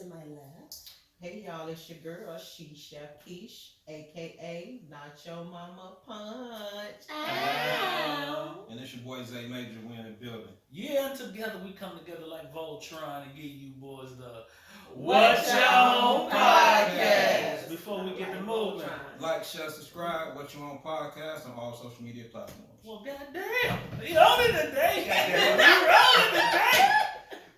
to my left. Hey y'all, it's your girl Shisha Keish, aka Nacho Mama Punch. Ow. And it's your boy Zay Major. We in the building. Yeah, and together we come together like Voltron and give you boys the What Y'all Podcast. Before we get the moving. Like, share, subscribe. What you on podcast on all social media platforms. Well, goddamn, we on it today. Goddamn, we rolling today.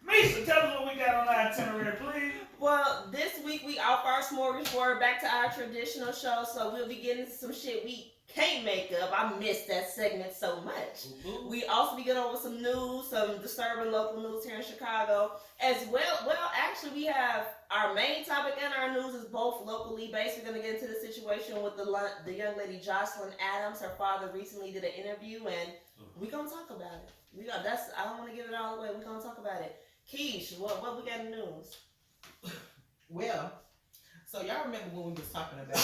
Misha, tell us what we got on our itinerary, please. Well, this week we off our smorgasbord back to our traditional show, so we'll be getting some shit we can't make up. I missed that segment so much. Ooh. We also be getting over some news, some disturbing local news here in Chicago as well. Well, actually, we have our main topic and our news is both locally based. We're going to get into the situation with the young lady Jocelyn Adams. Her father recently did an interview, and we're going to talk about it. I don't want to give it all away. We're going to talk about it. Keish, what we got in the news? Well, so y'all remember when we was talking about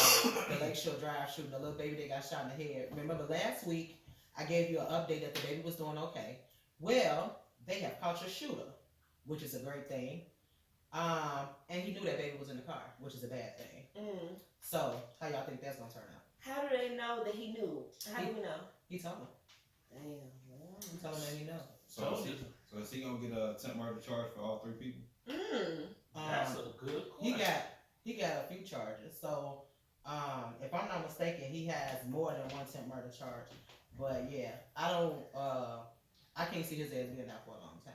the Lakeshore Drive shooting, the little baby that got shot in the head? Remember last week I gave you an update that the baby was doing okay. Well, they have caught your shooter, which is a great thing. And he knew that baby was in the car, which is a bad thing. So, how y'all think that's gonna turn out? How do they know that he knew? How do we know? He told him. Damn. He told him that he knows. So is he gonna get a attempt murder charge for all three people? That's a good question. He got a few charges. So, if I'm not mistaken, he has more than one attempt murder charge. But yeah, I can't see his ass being out for a long time.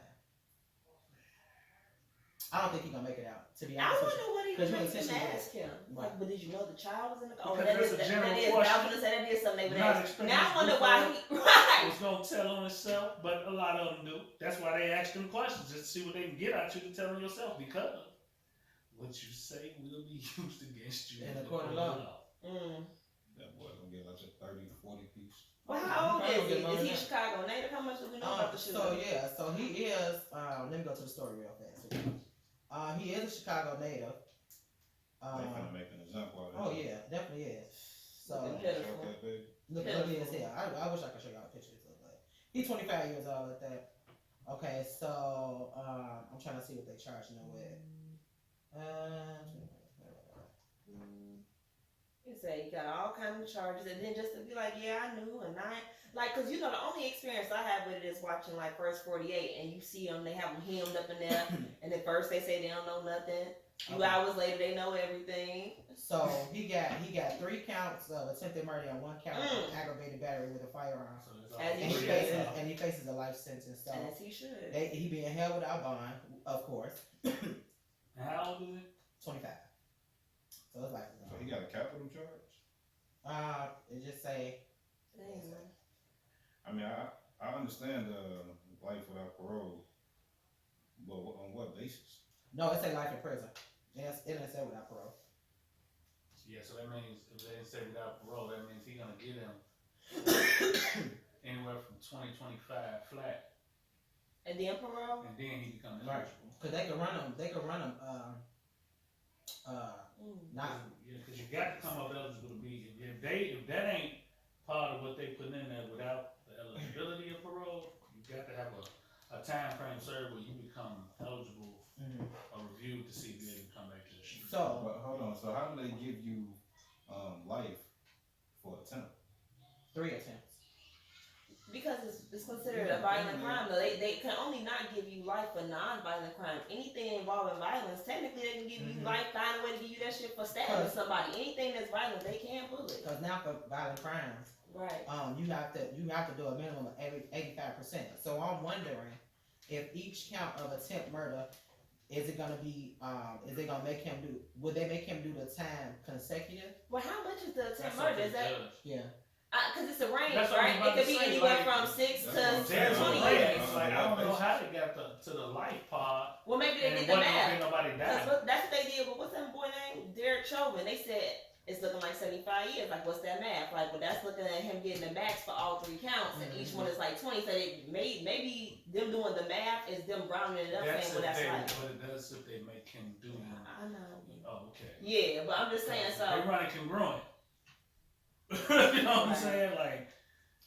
I don't think he's gonna make it out. To be I honest wonder with you. what he 'Cause you was intentionally going to did. ask him. Right. Like, but did you know the child was in the car? Because that's a general question. I was going to say that is something they would Not ask. expecting Now I this wonder why he. before. Right. Was gonna tell on himself, but a lot of them do. That's why they ask them questions, just to see what they can get out you to tell on yourself. Because what you say will be used against you In in the court of law. That boy gonna get like a 30 to 40 piece. Well, how old He probably is he? get more Is he than that. Chicago native? How much do we know about the shooter? So he is. Let me go to the story real fast. He is a Chicago native. They finna make an example out of Oh him. yeah, definitely is. So Look Show at that baby. look ugly as hell. I wish I could show y'all pictures of it. He's 25 years old at that. Okay, so I'm trying to see what they charge him with. He said he got all kinds of charges, and then just to be like, yeah, I knew, and cause you know the only experience I have with it is watching like First 48, and you see them, they have them hemmed up in there, and at first they say they don't know nothing. A few hours later, they know everything. So he got 3 counts of attempted murder and 1 count of aggravated battery with a firearm. So it's all And And he he faces a life sentence. So As he should. he being held without bond, of course. How old is he? 25. So it's like. So he got a capital charge? It just say. Damn. I mean, I understand life without parole, but on what basis? No, it say life in prison. Yes, it didn't say without parole. Yeah, so that means if they didn't say without parole, that means he's gonna get him anywhere from 20, 25 flat, And then parole? and then he becomes Right. eligible. Cause they could run them. Not. Yeah, because you got to come up eligible to be. If that ain't part of what they put in there without the eligibility of parole, you got to have a time frame served where you become eligible or reviewed to see if you can come back to the street. So But hold on. So how do they give you life for attempt? 3 attempts. Because it's considered a violent crime. Though they can only not give you life for non-violent crimes. Anything involving violence, technically they can give you life, find a way to give you that shit for stabbing somebody. Anything that's violent, they can't pull it. Cause now for violent crimes, Right. you have to do a minimum of every 85%. So I'm wondering if each count of attempt murder is it gonna make him do? Would they make him do the time consecutive? Well, how much is the attempt That's murder? up to Is the that? judge. Yeah. Because it's a range, That's what right? I'm about It could to be say, anywhere like, from 6 that's to what I'm saying. There's a 20 range. years. Like, I don't know how they got to the life part. Well, maybe they And did it the wasn't math. gonna nobody Because die. that's what they did. But what's that boy name? Derek Chauvin. They said it's looking like 75 years. Like, what's that math? Like, well, that's looking at him getting the max for all 3 counts, and each one is like 20. So they maybe them doing the math is them rounding it up, That's saying, well, that's if they, right. but that's if they make him do it. I know. Oh, okay. Yeah, but I'm just saying. So They running congruent. You know what I'm saying? Like,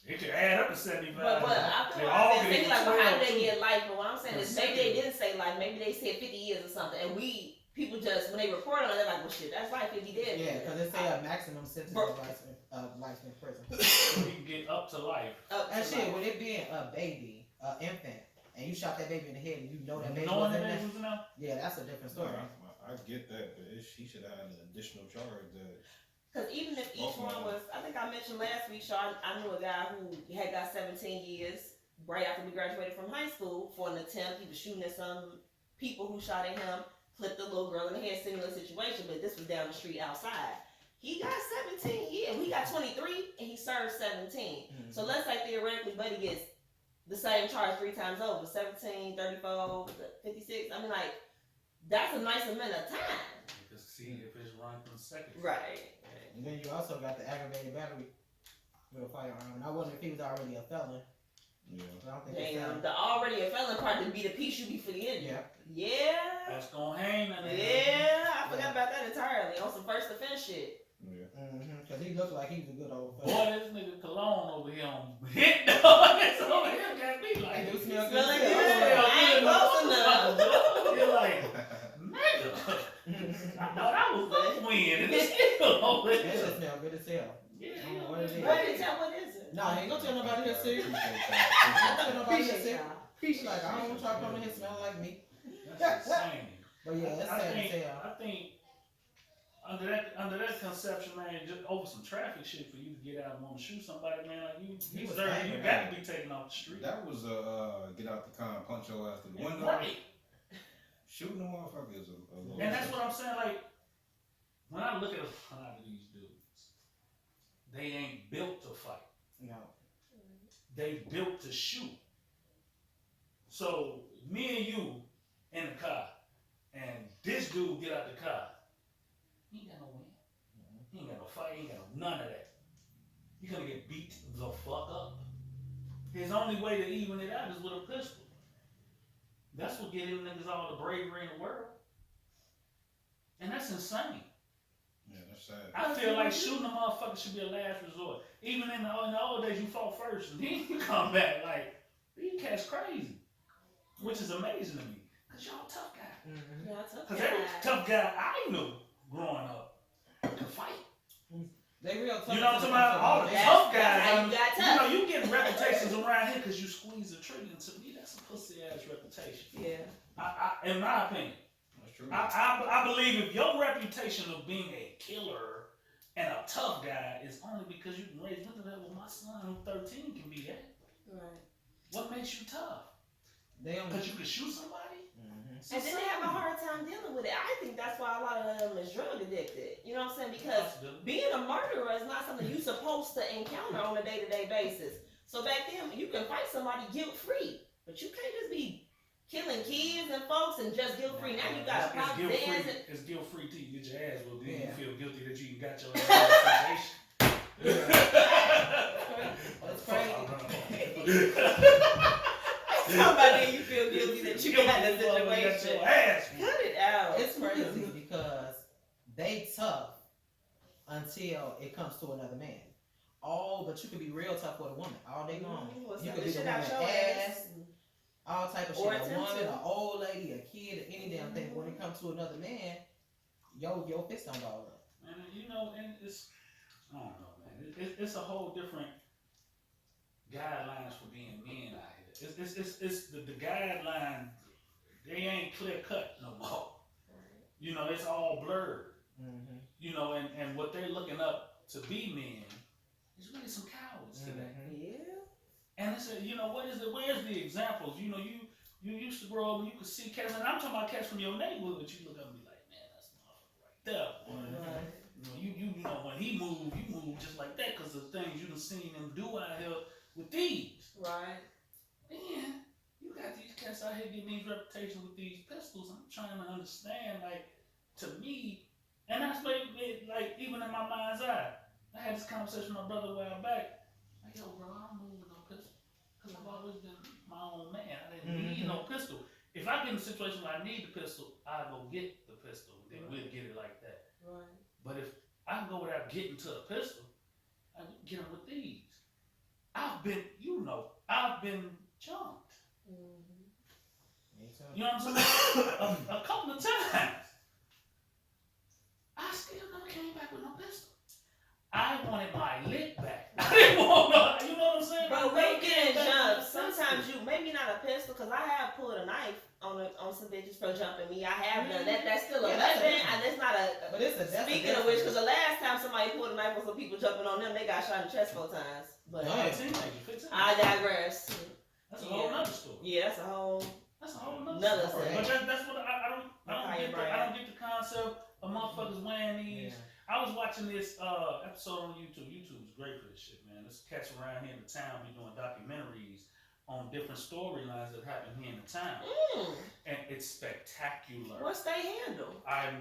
it could add up to 75. But I They feel all like get like, well, how did 12 they too. get life? But what I'm saying is maybe they didn't say life. Maybe they said 50 years or something, and we people just, when they report on it, they're like, well, shit, that's life if he did. Yeah, because they say a maximum sentence Bro- of life in prison. You can get up to life. Up And to shit, life. with it being a baby, an infant, and you shot that baby in the head and you know that baby Knowing was in that there, they was in there. yeah, that's a different story. I get that, but he should have an additional charge that. Because even if each one was, I think I mentioned last week, Sean, I knew a guy who had got 17 years right after we graduated from high school for an attempt. He was shooting at some people who shot at him, clipped the little girl in the head, similar situation, but this was down the street outside. He got 17 years. We got 23 and he served 17. Mhm. So let's say theoretically Buddy gets the same charge 3 times over, 17, 34, 56. I mean, like, that's a nice amount of time. You can see if it's run consecutive. Right. And then you also got the aggravated battery with a firearm. And I wonder if he was already a felon. Yeah. But I don't think they Damn, said. the already a felon part to be the piece you be for the end. Yeah. Yeah. That's gonna hang in there. Yeah, I forgot about that entirely. On some first offense shit. Yeah. Because he looked like he was a good old Boy, felon. this nigga cologne over here on hit dog. This over here got me like. He do smell Smelling good. good. I ain't close enough. You're like, nigga. I thought I was gonna win, and it's still over That here. shit smell good as hell. Yeah, I don't know what it is. What is that? What is it? No, I ain't gonna tell nobody else. See? Appreciate Tell nobody else. Appreciate See? y'all. She's like, I don't want y'all coming here smelling like me. that's insane. But yeah, that's sad as hell. I think under that conception, man, just over some traffic shit for you to get out and want to shoot somebody, man, like you He was deserve, angry, you man. got to be taken off the street. That was get out the car and punch your ass through the window. Right. Shooting the motherfucker is a little. And that's what I'm saying. Like when I look at a lot of these dudes, they ain't built to fight. No. They built to shoot. So me and you in the car, and this dude get out the car. He ain't got no win. He ain't got no fight. He ain't got none of that. You're gonna get beat the fuck up. His only way to even it out is with a pistol. That's what get him niggas all the bravery in the world. And that's insane. Yeah, that's sad. I feel like shooting a motherfucker should be a last resort. Even in the old days, you fought first, and then you come back like, these cats crazy. Which is amazing to me. Because y'all tough guys. Mm-hmm. Yeah, I took Because every that. tough guy I knew growing up could fight. They real tough. You know what I'm talking about? All the That's- tough that's how guys. you got You tough. know, you get reputations around here because you squeeze the trigger. And to me, that's a pussy ass reputation. Yeah. In my opinion. That's true. I believe if your reputation of being a killer and a tough guy is only because you can raise mental health, well, my son who's 13 can be that. Right. What makes you tough? They only. Because you can shoot somebody? Mhm. And then they have a hard time dealing with it. I think that's why a lot of them is drug addicted. You know what I'm saying? Because being a murderer is not something you're supposed to encounter on a day-to-day basis. So back then, you can fight somebody guilt-free, but you can't just be killing kids and folks and just guilt-free. Now you got to pop guilt dance. free. It's guilt free till you get your ass whooped. Then Yeah. you feel guilty that you got your ass That's crazy. Talking about then you feel guilty that you got in a situation. Your ass. Cut it out. It's crazy because they tough until it comes to another man. Oh, but you could be real tough with a woman all day long. What's You up? could The be the shit out woman your ass, ass. all type of Or shit. A attempt woman, to. an old lady, a kid, any damn thing. But when it comes to another man, your fist don't ball up. And you know, and it's, I don't know, man. It's a whole different guidelines for being men out here. It's the guideline. They ain't clear cut no more. You know, it's all blurred. Mm-hmm. You know, and what they're looking up to be men is really some cowards today. Yeah. And it's a, you know, what is it? Where's the examples? You know, you used to grow up and you could see cats, and I'm talking about cats from your neighborhood. You look up and be like, man, that's the motherfucker right there. Boy. Right. You know, when he moved, you moved just like that because of the things you done seen him do out here with these. Right. Man, you got these cats out here getting these reputations with these pistols. I'm trying to understand, like, to me, and that's maybe, like, even in my mind's eye. I had this conversation with my brother a while back. Like, yo, bro, I don't move with no pistol. Because I've always been my own man. I didn't need no pistol. If I get in a situation where I need the pistol, I'll go get the pistol. Then we'll get it like that. Right. But if I can go without getting to a pistol, I can get them with these. I've been jumped. Mm-hmm. Me too. You know what I'm saying? a couple of times. back with no pistol. I wanted my lick back. I didn't want no, you know what I'm saying? But I when you never get in back jump, with a sometimes pistol. you maybe not a pistol, because I have pulled a knife on some bitches for jumping me. I have done that. That's still a Yeah, that's weapon, different. and it's not a. But it's a that's Speaking a of which, because the last time somebody pulled a knife on some people jumping on them, they got shot in the chest 4 times. But Yeah. 15. I digress. That's a whole nother story. Yeah, that's a whole. That's a whole nother Another story. thing. But that's what I don't get the concept of motherfuckers wearing these. Yeah. I was watching this episode on YouTube. YouTube's great for this shit, man. There's cats around here in the town be doing documentaries on different storylines that happen here in the town, and it's spectacular. What's they handle? I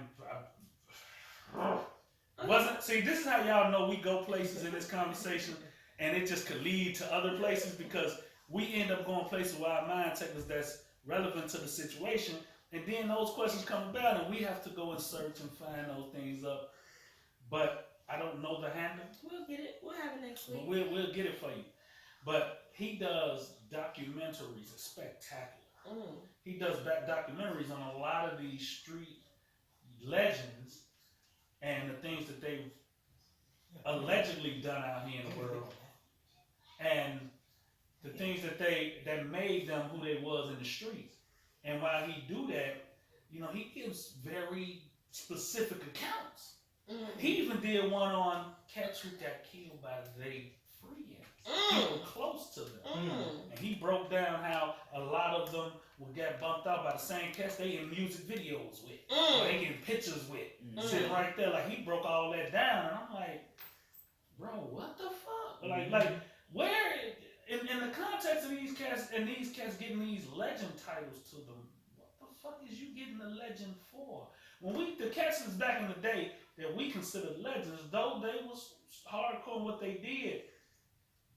wasn't see. This is how y'all know we go places in this conversation, and it just could lead to other places because we end up going places where our mind takes us that's relevant to the situation, and then those questions come about, and we have to go and search and find those things up. But I don't know the handle. We'll get it. We'll have it next week. But we'll get it for you. But he does documentaries. It's spectacular. He does documentaries on a lot of these street legends and the things that they've allegedly done out here in the world, and the things that made them who they was in the streets. And while he do that, you know, he gives very specific accounts. He even did one on cats who got killed by their friends, people close to them. And he broke down how a lot of them would get bumped out by the same cats they in music videos with, or they getting pictures with, sitting right there. Like, he broke all that down, and I'm like, bro, what the fuck? Like where in the context of these cats and these cats getting these legend titles to them, what the fuck is you getting a legend for? When the cats was back in the day that we considered legends, though they was hardcore in what they did,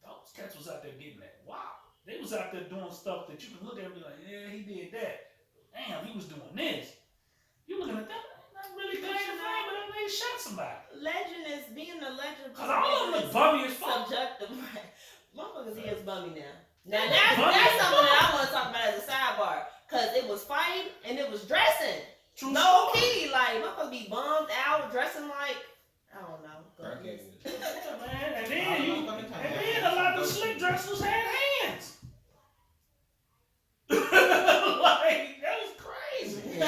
those cats was out there getting that. Wow. They was out there doing stuff that you can look at and be like, yeah, he did that. Damn, he was doing this. You looking at that, not really claiming fame, but they shot somebody. Legend is being a legend. Cause all of them look bummy as fuck. Subjective. Motherfuckers is bummy now. Now that's something that I want to talk about as a sidebar. Cause it was fighting and it was dressing. True No story. key, like motherfuckers be bummed out, dressing like I don't know. Yeah, man. And then a lot of the slick dressers had hands. Like, that was crazy. You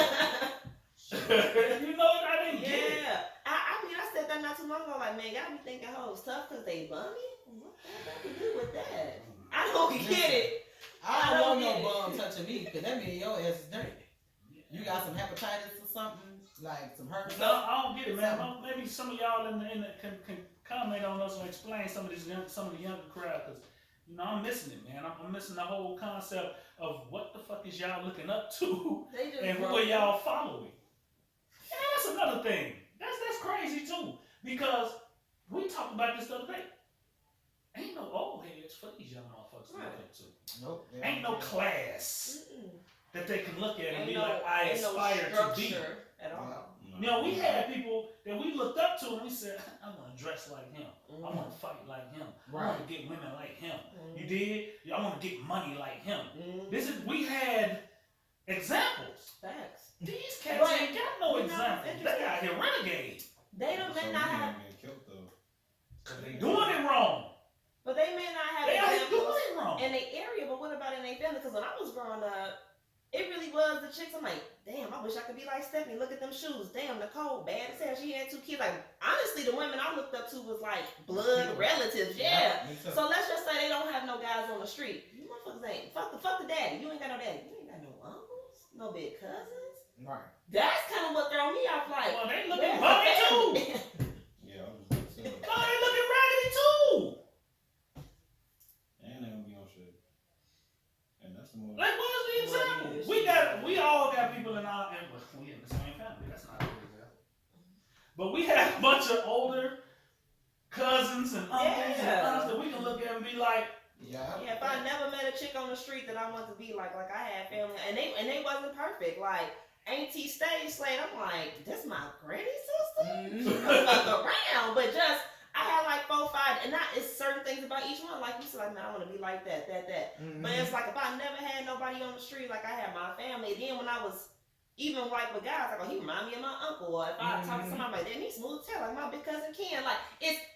know, I didn't get it. Yeah. I mean, I said that not too long ago. Like, man, y'all be thinking hoes tough because they bummy? What that got to do with that? I don't get it. I don't want no bum touching me because that means your ass is dirty. You got some hepatitis or something, like some herpes. No, I don't get it, man. Maybe some of y'all in the can comment on us and explain some of the younger crowd, because you know I'm missing it, man. I'm missing the whole concept of what the fuck is y'all looking up to They just and who are y'all following. And that's another thing. That's crazy too, because we talked about this the other day. Ain't no old heads for these young motherfuckers to look up to. Nope. Ain't no class that they can look at and Ain't be no, like, I ain't no aspire to be. structure at all. You know, we had people that we looked up to and we said, I want to dress like him. I want to fight like him. I want to get women like him. You did? I want to get money like him. We had examples. Facts. These cats ain't got no examples. They out here renegade. They don't may not have, Cause they doing it wrong. but they may not have They out here examples doing it wrong. in their area. But what about in their family? Because when I was growing up, it really was the chicks. I'm like, damn, I wish I could be like Stephanie. Look at them shoes. Damn, Nicole, bad as hell. She had 2 kids. Like, honestly, the women I looked up to was like blood relatives. Yeah. So let's just say they don't have no guys on the street. You motherfuckers ain't. Fuck the daddy. You ain't got no daddy. You ain't got no uncles. No big cousins. Right. That's kind of what threw me off. Like, Well, they where's looking the bummy too. family? Yeah, I was just saying. No, they looking raggedy too. And they don't be on shit. And that's the most. Like, what's the example? We all got people in our, and we in the same family. That's not a good example. But we have a bunch of older cousins and uncles and aunts that we can look at and be like, Yeah. Yeah, if I never met a chick on the street that I want to be like I had family, and they wasn't perfect. Like Auntie Stay Slade, I'm like, this my granny sister. Fuck around, but just I had like 4, 5, and not it's certain things about each one. Like you said, like man, I want to be like that. But it's like if I never had nobody on the street, like I had my family. Then when I was even like with guys, like, oh, he remind me of my uncle. Or if I talk to somebody like that, he's smooth tell, like my big cousin Ken. Like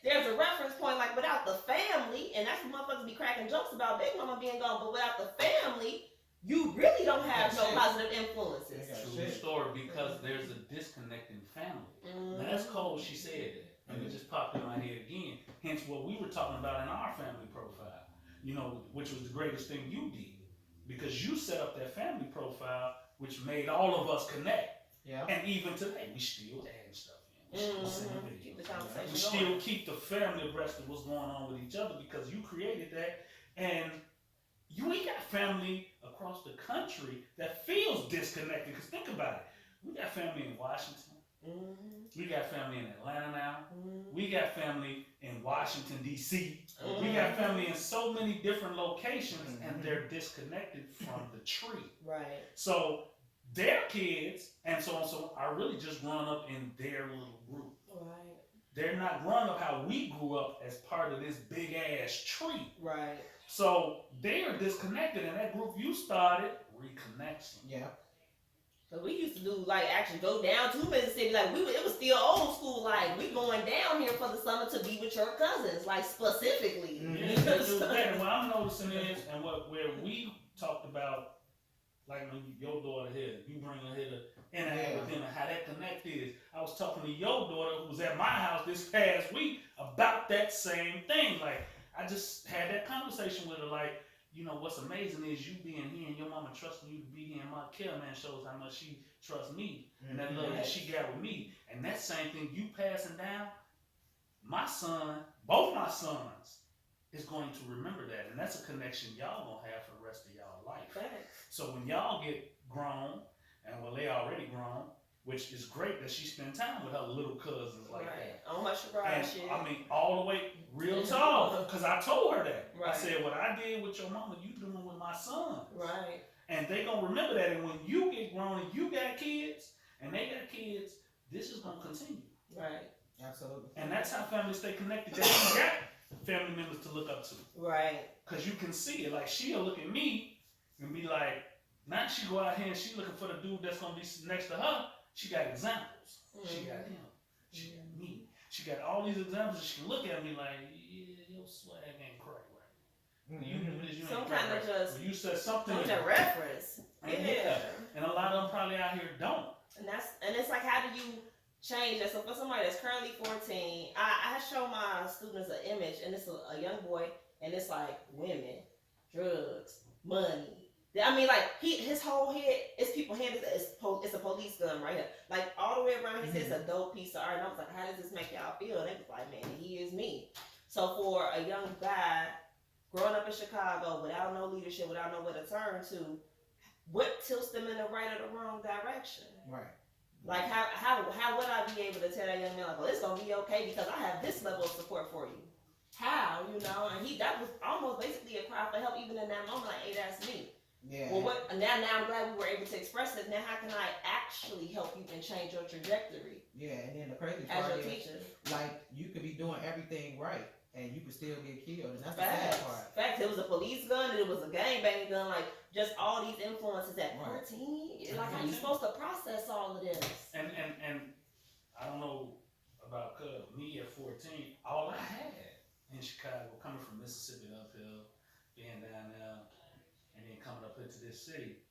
there's a reference point, like without the family, and that's what motherfuckers be cracking jokes about Big Mama being gone. But without the family, you really don't have no positive influences. True story, because there's a disconnect in family. Now that's cold. She said that, and it just popped in my head again. Hence, what we were talking about in our family profile, you know, which was the greatest thing you did, because you set up that family profile, which made all of us connect. Yeah. And even today, we still add stuff in. We still send videos. Keep the conversation We still keep the family abreast of what's going on with each other because you created that, and you ain't got family across the country that feels disconnected. Because think about it, we got family in Washington. We got family in Atlanta now. We got family in Washington, D.C. We got family in so many different locations, and they're disconnected from the tree. Right. So their kids and so on so are really just growing up in their little group. Right. They're not growing up how we grew up as part of this big ass tree. Right. So they are disconnected, and that group you started reconnects them. Yeah. Cause we used to do like actually go down to Mississippi, like it was still old school, like we going down here for the summer to be with your cousins, like specifically. Yeah, they do that. And what I'm noticing is, and where we talked about, like when your daughter here, you bring her here to interact with them and how that connect is. I was talking to your daughter who was at my house this past week about that same thing. Like I just had that conversation with her, like, you know, what's amazing is you being here and your mama trusting you to be here in my care, man, shows how much she trusts me and that love that she got with me. And that same thing you passing down, my son, both my sons, is going to remember that. And that's a connection y'all gonna have for the rest of y'all life. Right. So when y'all get grown, and well, they already grown, which is great that she spent time with her little cousins like that. On her Shabbat And shit. I mean, all the way real tall, because I told her that. Right. I said, what I did with your mama, you doing with my son. Right. And they gonna remember that. And when you get grown and you got kids, and they got kids, this is gonna continue. Right. Absolutely. And that's how families stay connected. They got family members to look up to. Right. Because you can see it. Like, she'll look at me and be like, now she go out here and she looking for the dude that's gonna be next to her. She got examples. She got him. She got me. She got all these examples. She can look at me like, yeah, your swag ain't correct right. You do this, you ain't Some correct kind of right. just. Well, you said something. Some kind of reference. Yeah. And a lot of them probably out here don't. And it's like, how do you change that? So for somebody that's currently 14, I show my students an image, and it's a young boy, and it's like women, drugs, money. I mean, like his whole head, it's people handed, it's a police gun right here, like all the way around. He says it's a dope piece of art, and I was like, how does this make y'all feel? And they was like, man, he is me. So for a young guy growing up in Chicago without no leadership, without nowhere to turn to, what tilts them in the right or the wrong direction? Right. Like how would I be able to tell that young man, like, well, it's gonna be okay because I have this level of support for you? How, you know? And that was almost basically a cry for help, even in that moment. Like, hey, that's me. Yeah. Well, now I'm glad we were able to express it. Now, how can I actually help you and change your trajectory Yeah, and then the crazy as part your is, teacher? like, you could be doing everything right, and you could still get killed, and that's the Facts. sad part. Facts. It was a police gun and it was a gangbang gun. Like, just all these influences at 14. Like, how you supposed to process all of this? And I don't know about me at 14, all I had in Chicago, coming from Mississippi uphill, being down there, and then coming up into this city,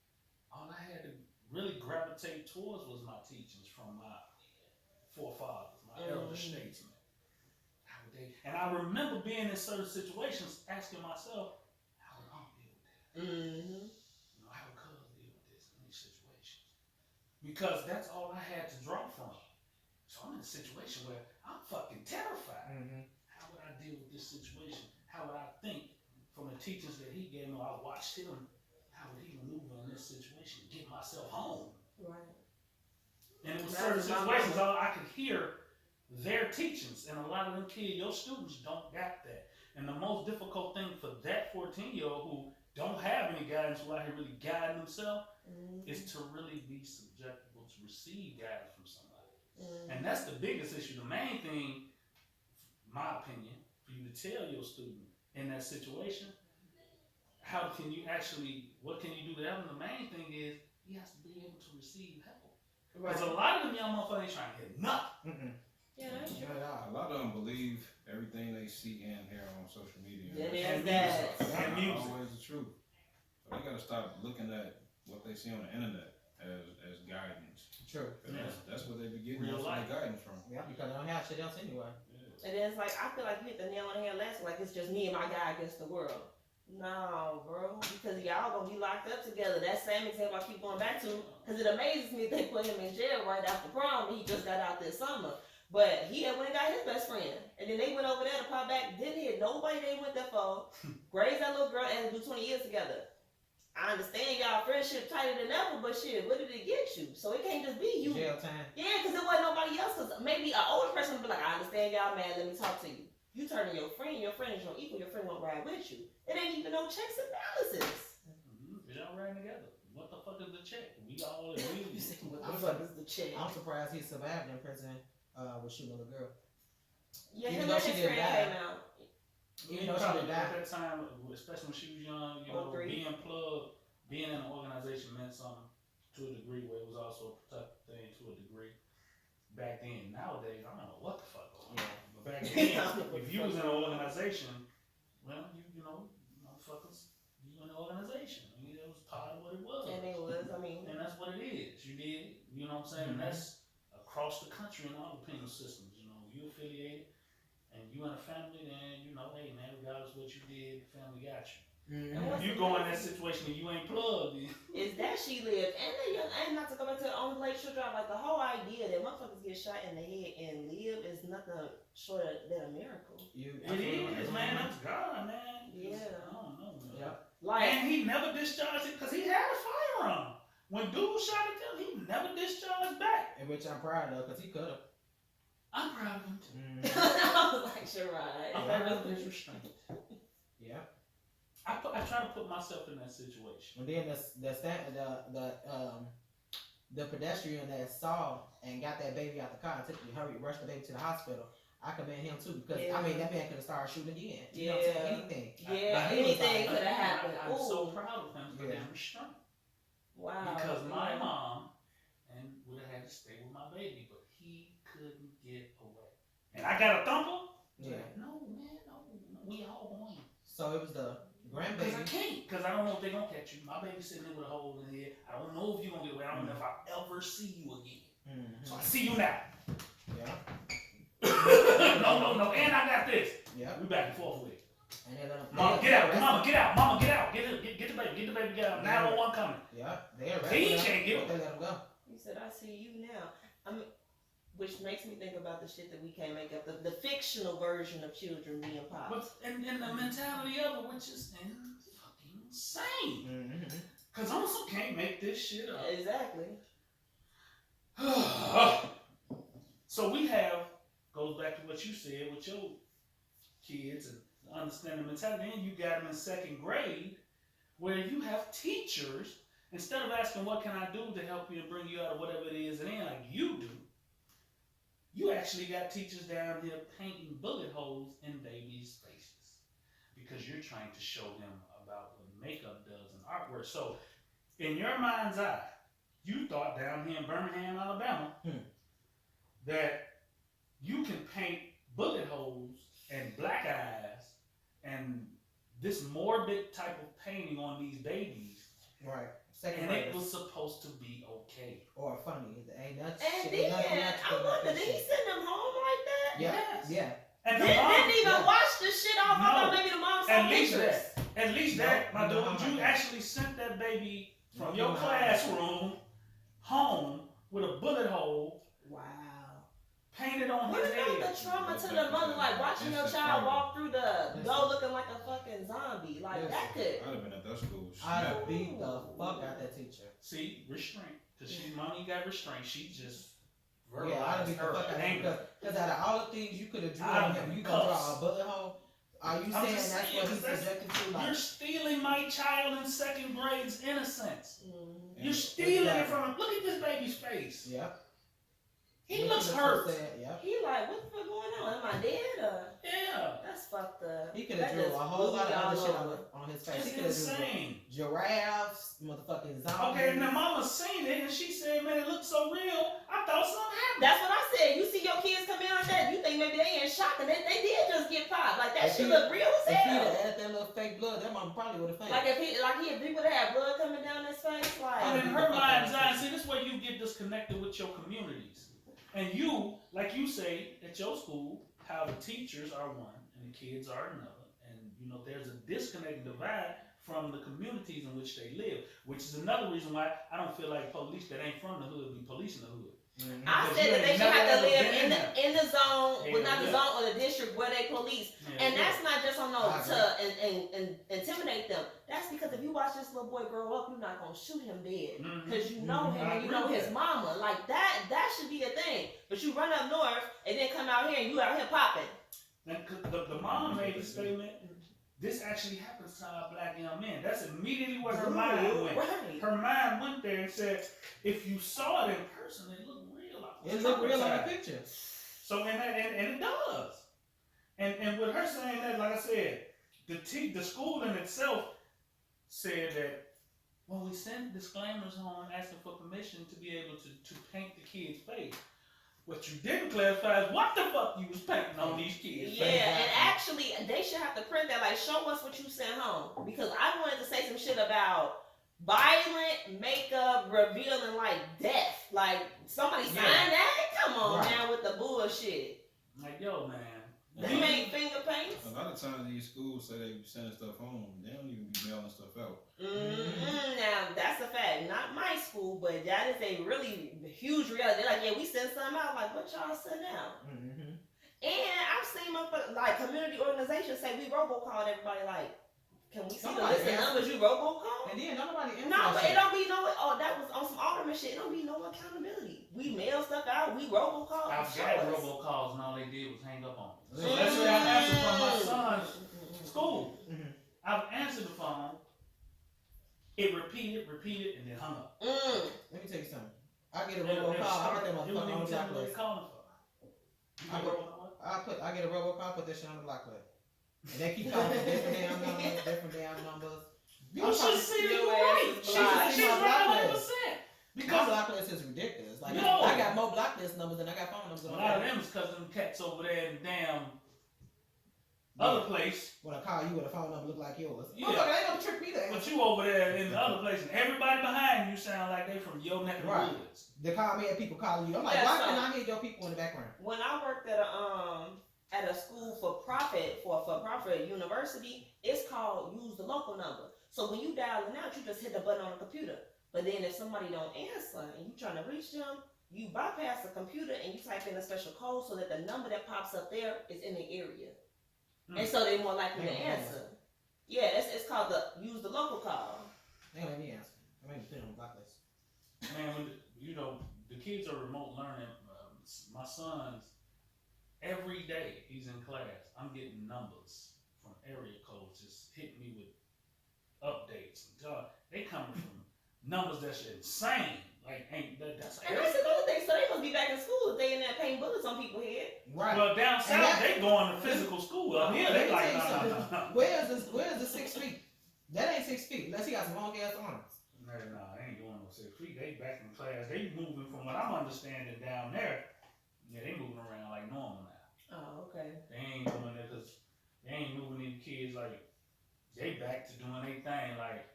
all I had to really gravitate towards was my teachings from my forefathers, my elder statesmen. How would they? And I remember being in certain situations, asking myself, how would I deal with that? You know, how would cuz deal with this in these situations? Because that's all I had to draw from. So I'm in a situation where I'm fucking terrified. How would I deal with this situation? How would I think from the teachings that he gave me? I watched him. How would he maneuver in this situation to get myself home? Right. And it was certain situations I could hear their teachings. And a lot of them kids, your students don't got that. And the most difficult thing for that 14-year-old who don't have any guidance, who out here really guiding themselves, is to really be subjectable to receive guidance from somebody. And that's the biggest issue. The main thing, my opinion, for you to tell your student in that situation, how can you actually, what can you do to them? The main thing is he has to be able to receive help. Right. Because a lot of them young motherfuckers ain't trying to get nothing. Yeah, that's true. Not at all. A lot of them believe everything they see and hear on social media. Yeah, That's there's that. And not music. always the truth. So they gotta stop looking at what they see on the internet as guidance. True. 'Cause Yeah. that's where they be getting Real most of life. their guidance from. Yeah, because I don't have shit else anyway. And then it's like, I feel like you hit the nail on the head last, like it's just me and my guy against the world. No, bro, because y'all gonna be locked up together. That same example I keep going back to, because it amazes me they put him in jail right after prom and he just got out this summer. But he had went and got his best friend. And then they went over there to pop back, didn't hit nobody they went there for, raised that little girl and do 20 years together. I understand y'all friendship tighter than ever, but shit, what did it get you? So it can't just be you. Jail time. Yeah, because it wasn't nobody else. Because maybe an older person would be like, I understand y'all mad, let me talk to you. You turning your friend is your equal, your friend won't ride with you. It ain't even no checks and balances. They all ran together. What the fuck is the check? We all agree. You say, what the I'm fuck is the check? I'm surprised he survived in prison with shooting a little girl. Yeah, even him though and she his didn't friend die. came out. Even though she Probably didn't die. at that time, especially when she was young, you know, 03. being plugged, being in an organization meant something to a degree where it was also a protective thing to a degree. Back then, nowadays, I don't know what the fuck going on. Yeah. But back then, if you was in an organization, well, you know, motherfuckers, you in an organization. I mean, it was part of what it was. And it was, I mean, And that's what it is. You did, you know what I'm saying? And that's across the country in all the penal systems. You know, you affiliated and you in a family, then you know, hey man, regardless of what you did, the family got you. And If what's you the go in that crazy- situation and you ain't plugged, then is that she lived. And not to go back to the only Lakeshore Drive, like the whole idea that motherfuckers get shot in the head and live is nothing short than a miracle. it is, man. That's God, man. Yeah. I don't know, man. Yeah. Like, And he never discharged it because he had a firearm. When dude shot at them, he never discharged back. And which I'm proud of, because he could have. I'm proud of him too. I was like, sure, right. I'm proud of his restraint. Yeah. I try to put myself in that situation. And then the pedestrian that saw and got that baby out the car and rushed the baby to the hospital. I commend him too, because I mean that man could have started shooting again. You know what I'm saying? Yeah. Anything. Yeah, But he was anything like- could have happened. I'm so Ooh. proud of him for Yeah. his restraint. Wow. Because my Yeah. mom and would have had to stay with my baby, but he couldn't get away. And I got a thumper. Yeah. No, man, no, we all going. So it was the Because I grandbaby. can't, because I don't know if they're gonna catch you. My baby's sitting there with a hole in the head. I don't know if you're gonna get away. I don't know if I'll ever see you again. So I see you now. Yeah. No. And I got this. Yeah. We back and forth with it. And they let him. Mama, get out. Mama, get out. Mama, get out. Get the baby, get out. 911 coming. Yeah. They arrested He him, can't get but they let him go. You said, I see you now. I mean, which makes me think about the shit that we can't make up. The fictional version of children being popped. But and the mentality of it, which is fucking insane. Cause I also can't make this shit up. Exactly. So we have, goes back to what you said with your kids and understanding the mentality. Then you got them in second grade where you have teachers, instead of asking what can I do to help you and bring you out of whatever it is it in like you do, you actually got teachers down here painting bullet holes in babies' faces because you're trying to show them about what makeup does and artwork. So in your mind's eye, you thought down here in Birmingham, Alabama, that you can paint bullet holes and black eyes and this morbid type of painting on these babies, Right. Second and it grade. was supposed to be okay. Or funny. Ain't nothing. And shit, then, nothing I natural wonder, about did that he shit. send them home like that? Yeah. Yes. Yeah. And the Didn't mom, even yeah. wash the shit off. I No. thought maybe the mom saw At least pictures. at least No, that, my no, dude, no, you no. actually sent that baby from No, your no. classroom home with a bullet hole Wow. painted on What his about head. the trauma to the mother, like watching your child walk through the door looking like a fucking zombie? Like that could. I'd have been at that school. I'd Snap. beat the fuck out that teacher. See, restraint. Because mommy got restraint. She just Yeah, I'd beat verbalized the her fuck out of him anger. because out of all the things you could have drew I'd on have him, you been gonna draw cuffs. a bullet hole. Are you I'm saying just that's saying, what 'cause he's that's- subjected to? You're Like, stealing my child in second grade's innocence. Mhm. You're stealing it Exactly. from him. Look at this baby's face. yeah. He looks hurt. Yeah. He like, what the fuck going on? Am I dead? Or Yeah. that's fucked up. He could have That drew a just whole lot of blew other all shit over. on on his face. It's He could have insane. giraffes, motherfucking zombies. Okay, and the mama seen it and she said, man, it looks so real. I thought something happened. That's what I said. You see your kids come in on that, you think maybe they in shock, and they did just get popped. Like that If shit he- look real as If he'd hell. have added that little fake blood, that mama probably would have fainted. Like if he would have had blood coming down his face, like. And in her mind, Zion, see, this is where you get disconnected with your communities. And you, like you say, at your school, how the teachers are one and the kids are another. And, you know, there's a disconnect divide from the communities in which they live, which is another reason why I don't feel like police that ain't from the hood be policing the hood. Mhm. I Because said you that they ain't should have to never live been in the zone, well, not the Yeah. zone or the district where they police. Yeah, And yeah. that's not just on no I to intimidate them. That's because if you watch this little boy grow up, you're not gonna shoot him dead. Mhm. Cause you know him I and you agree know with his that. mama. Like that should be a thing. But you run up north and then come out here and you out here popping. And the mom made the statement, this actually happens to our black young men. That's immediately where her mind went. Right. Her mind went there and said, if you saw it in person, it looked real. I was It looked real on the traumatized. picture. So and it does. And with her saying that, like I said, the school in itself said that, well, we sent disclaimers home asking for permission to be able to paint the kid's face. What you didn't clarify is what the fuck you was painting on these kids' Yeah, face. and actually, they should have to print that. Like, show us what you sent home. Because I wanted to say some shit about violent makeup revealing, like, death. Like, somebody Yeah. signed that? Come on Right. now with the bullshit. Like, yo, man. They make finger paints. A lot of times these schools say they be sending stuff home. They don't even be mailing stuff out. Now, that's a fact. Not my school, but that is a really huge reality. They're like, yeah, we sent something out. Like, what y'all sent out? Mm-hmm. And I've seen like community organizations say we robocalled everybody. Like, can we see the Somebody list of answered. numbers you robocalled? And then nobody answered No, that but shit. it don't be no. Oh, that was on some alderman shit. It don't be no accountability. We mail stuff out. We robocall. I've Show got us. robocalls and all they did was hang up on me. So Mm. let's say I answered from my son's school. Mhm. I've answered the phone. It repeated, and then hung up. Let me tell you something. I get a robocall. I get that You wouldn't motherfucker on even the tell block me what list. you're calling for. You I get would- robocall? I get a robocall, put that shit on the block list. And they keep calling for different damn numbers. You should see it. Your You're ass right. is She's blind. she's My right block 100%. My Because block list is ridiculous. Like No. I got more block list numbers than I got phone numbers. a on lot of there. them is because them cats over there in the damn other place. When I call you with a phone number look like yours. Yeah. Motherfucker, they gonna trick me there. But you over there in the other place, and everybody behind you sound like they from your neck of the Right. woods. They call me and people calling you. I'm like, Yeah, why so- can I hear your people in the background? When I worked at a school for profit university, it's called use the local number. So when you dialing out, you just hit the button on the computer. But then if somebody don't answer and you trying to reach them, you bypass the computer and you type in a special code so that the number that pops up there is in the area. And so they're more likely to Yeah. answer. Yeah, it's called use the local call. They don't let me answer. I mean, put it on the block list. Man, when the kids are remote learning. My son's every day he's in class. I'm getting numbers from area codes just hitting me with updates. They coming from numbers that's insane. Like that's And that's another thing. So they must be back in school if they in there painting bullets on people's head. Right. Well, down And south that- they going to physical school. Up here Let they me like tell you something. no. Where's the 6 feet? That ain't 6 feet. Unless he got some long ass arms. No, they ain't going no 6 feet. They back in class. They moving from what I'm understanding down there. Yeah, they moving around like normal now. Oh, okay. They ain't doing that because they ain't moving these kids like they back to doing their thing. Like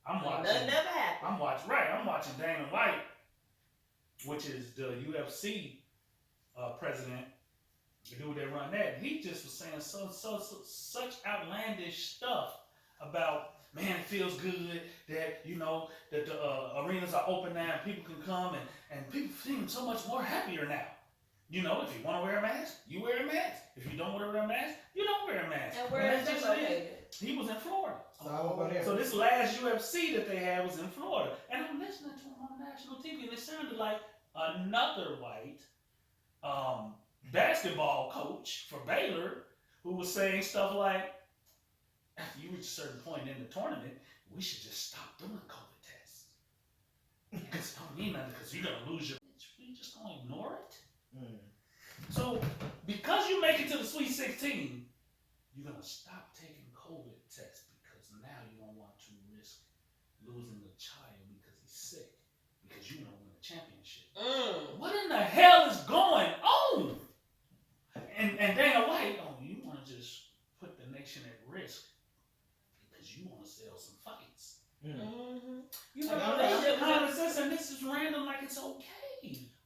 I'm Nothing watching. never happened. I'm watching Dana White, which is the UFC president, the dude that run that. He just was saying such outlandish stuff about, man, it feels good that that the arenas are open now and people can come and people seem so much more happier now. If you want to wear a mask, you wear a mask. If you don't want to wear a mask, you don't wear a mask. And where is that's this just it. located? He was in Florida. So I won't go there. So this last UFC that they had was in Florida. And I'm listening to him on national TV, and it sounded like another white basketball coach for Baylor who was saying stuff like, after you reach a certain point in the tournament, we should just stop doing COVID tests. Because it don't mean nothing, because you're going to lose your... We just going to ignore it? Mm. So, because you make it to the Sweet 16, you're going to stop taking COVID tests because now losing a child because he's sick because you want to win a championship. Mm. What in the hell is going on? And Dana White, oh, you want to just put the nation at risk because you want to sell some fights. Mm-hmm. You Yeah, remember yeah. that shit Common was sense, and this is random like it's okay.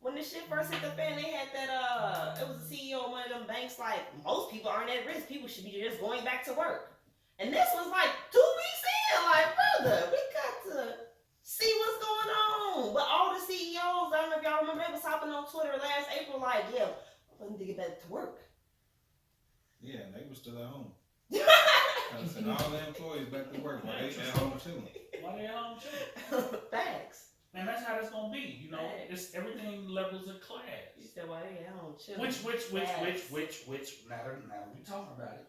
when the shit first hit the fan. They had that it was the CEO of one of them banks. Like, most people aren't at risk. People should be just going back to work. And this was like 2 weeks in. Like, brother, we got to see what's going on. But all the CEOs, I don't know if y'all remember, they was hopping on Twitter last April. Like, yeah, we need to get back to work. Yeah, and they were still at home. I sent all the employees back to work while they at home chilling. Why they at home chilling? Thanks. And that's how that's gonna be. You know, it's everything levels of class. You said why they at home chilling. Which, now that we talking about it,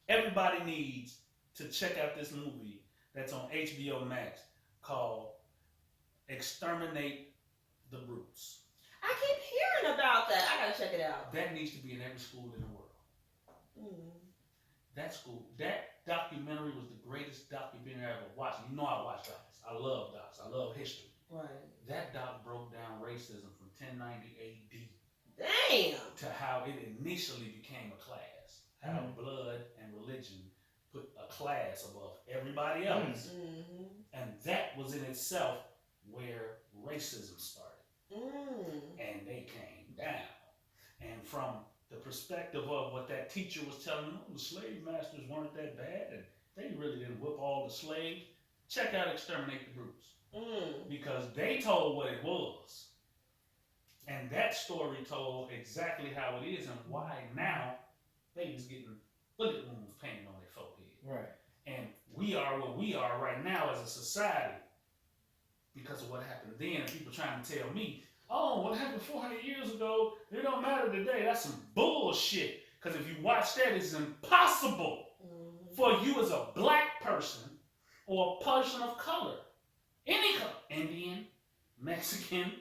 everybody needs to check out this movie that's on HBO Max called Exterminate the Brutes. I keep hearing about that. I gotta check it out. That needs to be in every school in the world. Mm. That documentary was the greatest documentary I ever watched. You know I watch docs. I love docs. I love history. Right. That doc broke down racism from 1090 AD Damn. to how it initially became a class. How blood and religion put a class above everybody else. Mm-hmm. And that was in itself where racism started. And they came down. And from the perspective of what that teacher was telling them, the slave masters weren't that bad and they really didn't whip all the slaves. Check out Exterminate the Brutes. Because they told what it was. And that story told exactly how it is and why now babies getting bullet wounds painted on their forehead. Right. And we are what we are right now as a society because of what happened then. And people trying to tell me, oh, what happened 400 years ago, it don't matter today. That's some bullshit. Because if you watch that, it's impossible for you as a black person or a person of color, any color, Indian, Mexican,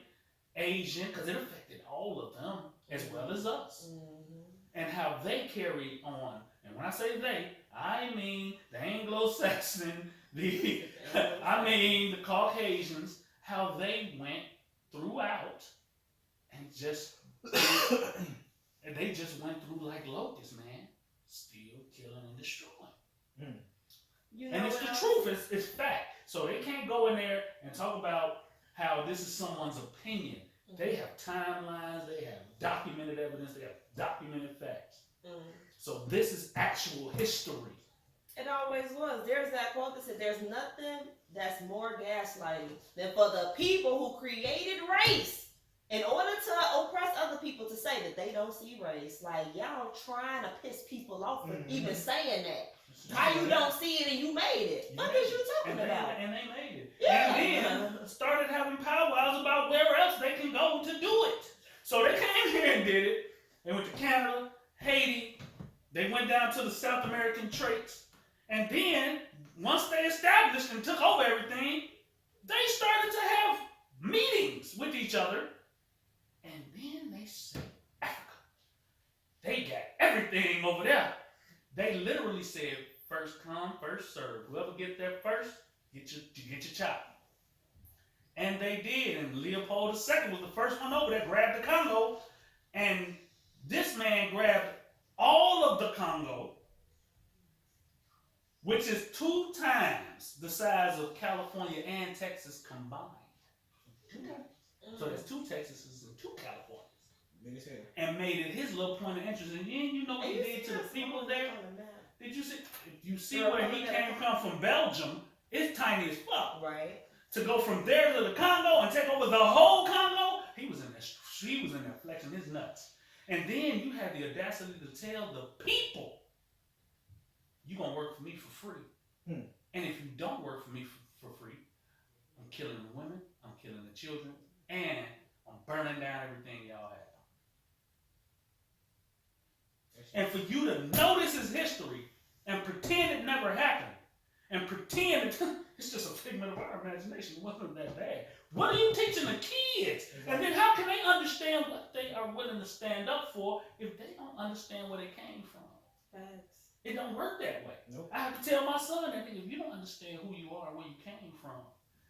Asian, because it affected all of them as well as us. And how they carried on. And when I say they, I mean the Anglo-Saxon, the Caucasians, how they went throughout and just and they just went through like locusts, man, still killing and destroying. You know, and it's the truth, it's fact. So they can't go in there and talk about how this is someone's opinion. They have timelines, they have documented evidence, they have documented facts. So this is actual history. It always was. There's that quote that said, there's nothing that's more gaslighting than for the people who created race in order to oppress other people to say that they don't see race. Like, y'all trying to piss people off for even saying that. How you don't see it and you made it? What is you talking about? And they made it. Yeah. And then started having powwows about where else they can go to do it. So they came here and did it. They went to Canada, Haiti. They went down to the South American traits. And then, once they established and took over everything, they started to have meetings with each other. And then they said, Africa. They got everything over there. They literally said, first come, first serve. Whoever get there first, get your chop. And they did. And Leopold II was the first one over there, grabbed the Congo. And this man grabbed all of the Congo, which is 2 times the size of California and Texas combined. 2 times. So there's 2 Texases and 2 Californias. And made it his little point of interest. And then you know what he did to the people there? Did you see? If you see where he came from Belgium, it's tiny as fuck. Right. To go from there to the Congo and take over the whole Congo, he was in there flexing his nuts. And then you had the audacity to tell the people, you're going to work for me for free. And if you don't work for me for free, I'm killing the women, I'm killing the children, and I'm burning down everything y'all have. And for you to know this is history and pretend it never happened, and pretend it's just a figment of our imagination, it wasn't that bad. What are you teaching the kids? Exactly. And then how can they understand what they are willing to stand up for if they don't understand where they came from? Facts. It don't work that way. Nope. I have to tell my son that if you don't understand who you are, where you came from,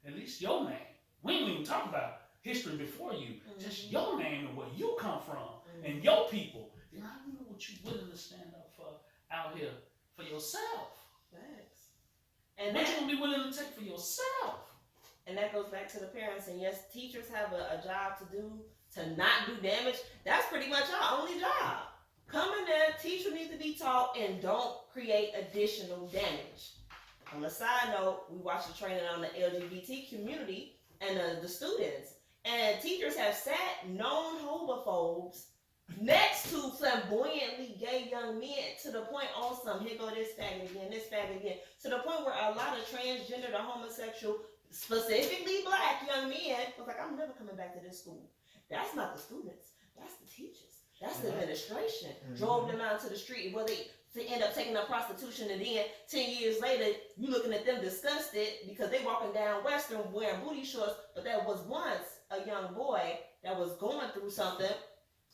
at least your name. We ain't even talk about history before you. Just your name and where you come from and your people. Then how do you know what you're willing to stand up for out here for yourself? Facts. And What that, you gonna be willing to take for yourself? and that goes back to the parents. And yes, teachers have a job to do to not do damage. That's pretty much our only job. Come in there, teacher needs to be taught, and don't create additional damage. On a side note, we watched the training on the LGBT community and the students, and teachers have sat known homophobes next to flamboyantly gay young men to the point on some, here go this faggot again, to the point where a lot of transgender or homosexual, specifically black young men was like, I'm never coming back to this school. That's not the students, that's the teachers. That's the administration. Drove them out to the street. Well, they end up taking up prostitution, and then 10 years later, you looking at them disgusted because they walking down Western wearing booty shorts, but there was once a young boy that was going through something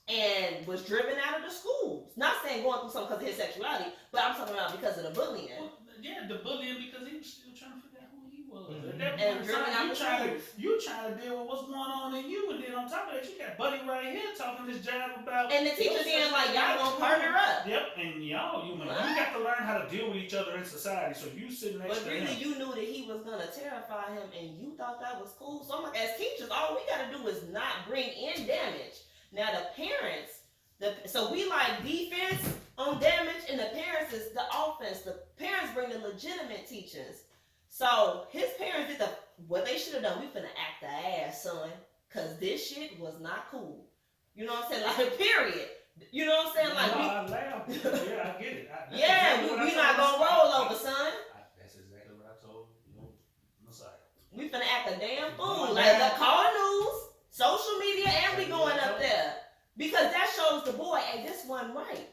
and was driven out of the schools. Not saying going through something because of his sexuality, but I'm talking about because of the bullying. Well, yeah, the bullying because he was still trying to figure out who he was. Mhm. At that point And in driven time, out the schools. you trying to deal with what's going on in you, and then on top of that, you got Buddy right here talking this jive about. And the teacher being like, y'all gonna partner up. Yep, and y'all, you got to learn how to deal with each other in society. So you sitting next But to really, him. you knew that he was gonna terrify him, and you thought that was cool. So I'm like, as teachers, all we gotta do is not bring in damage. Now the parents, so we like defense on damage, and the parents is the offense. The parents bring the legitimate teachers. So his parents did what they should have done. We finna act the ass, son, cause this shit was not cool. You know what I'm saying? Like, period. You know what I'm saying? Like, I laugh. Yeah, I get it. That's yeah, exactly what I we told not my gonna son. roll over, son. That's exactly what I told Messiah. We finna act a damn fool. Going Like, down. call the news, social media, and we going up there. Because that shows the boy, hey, this wasn't right.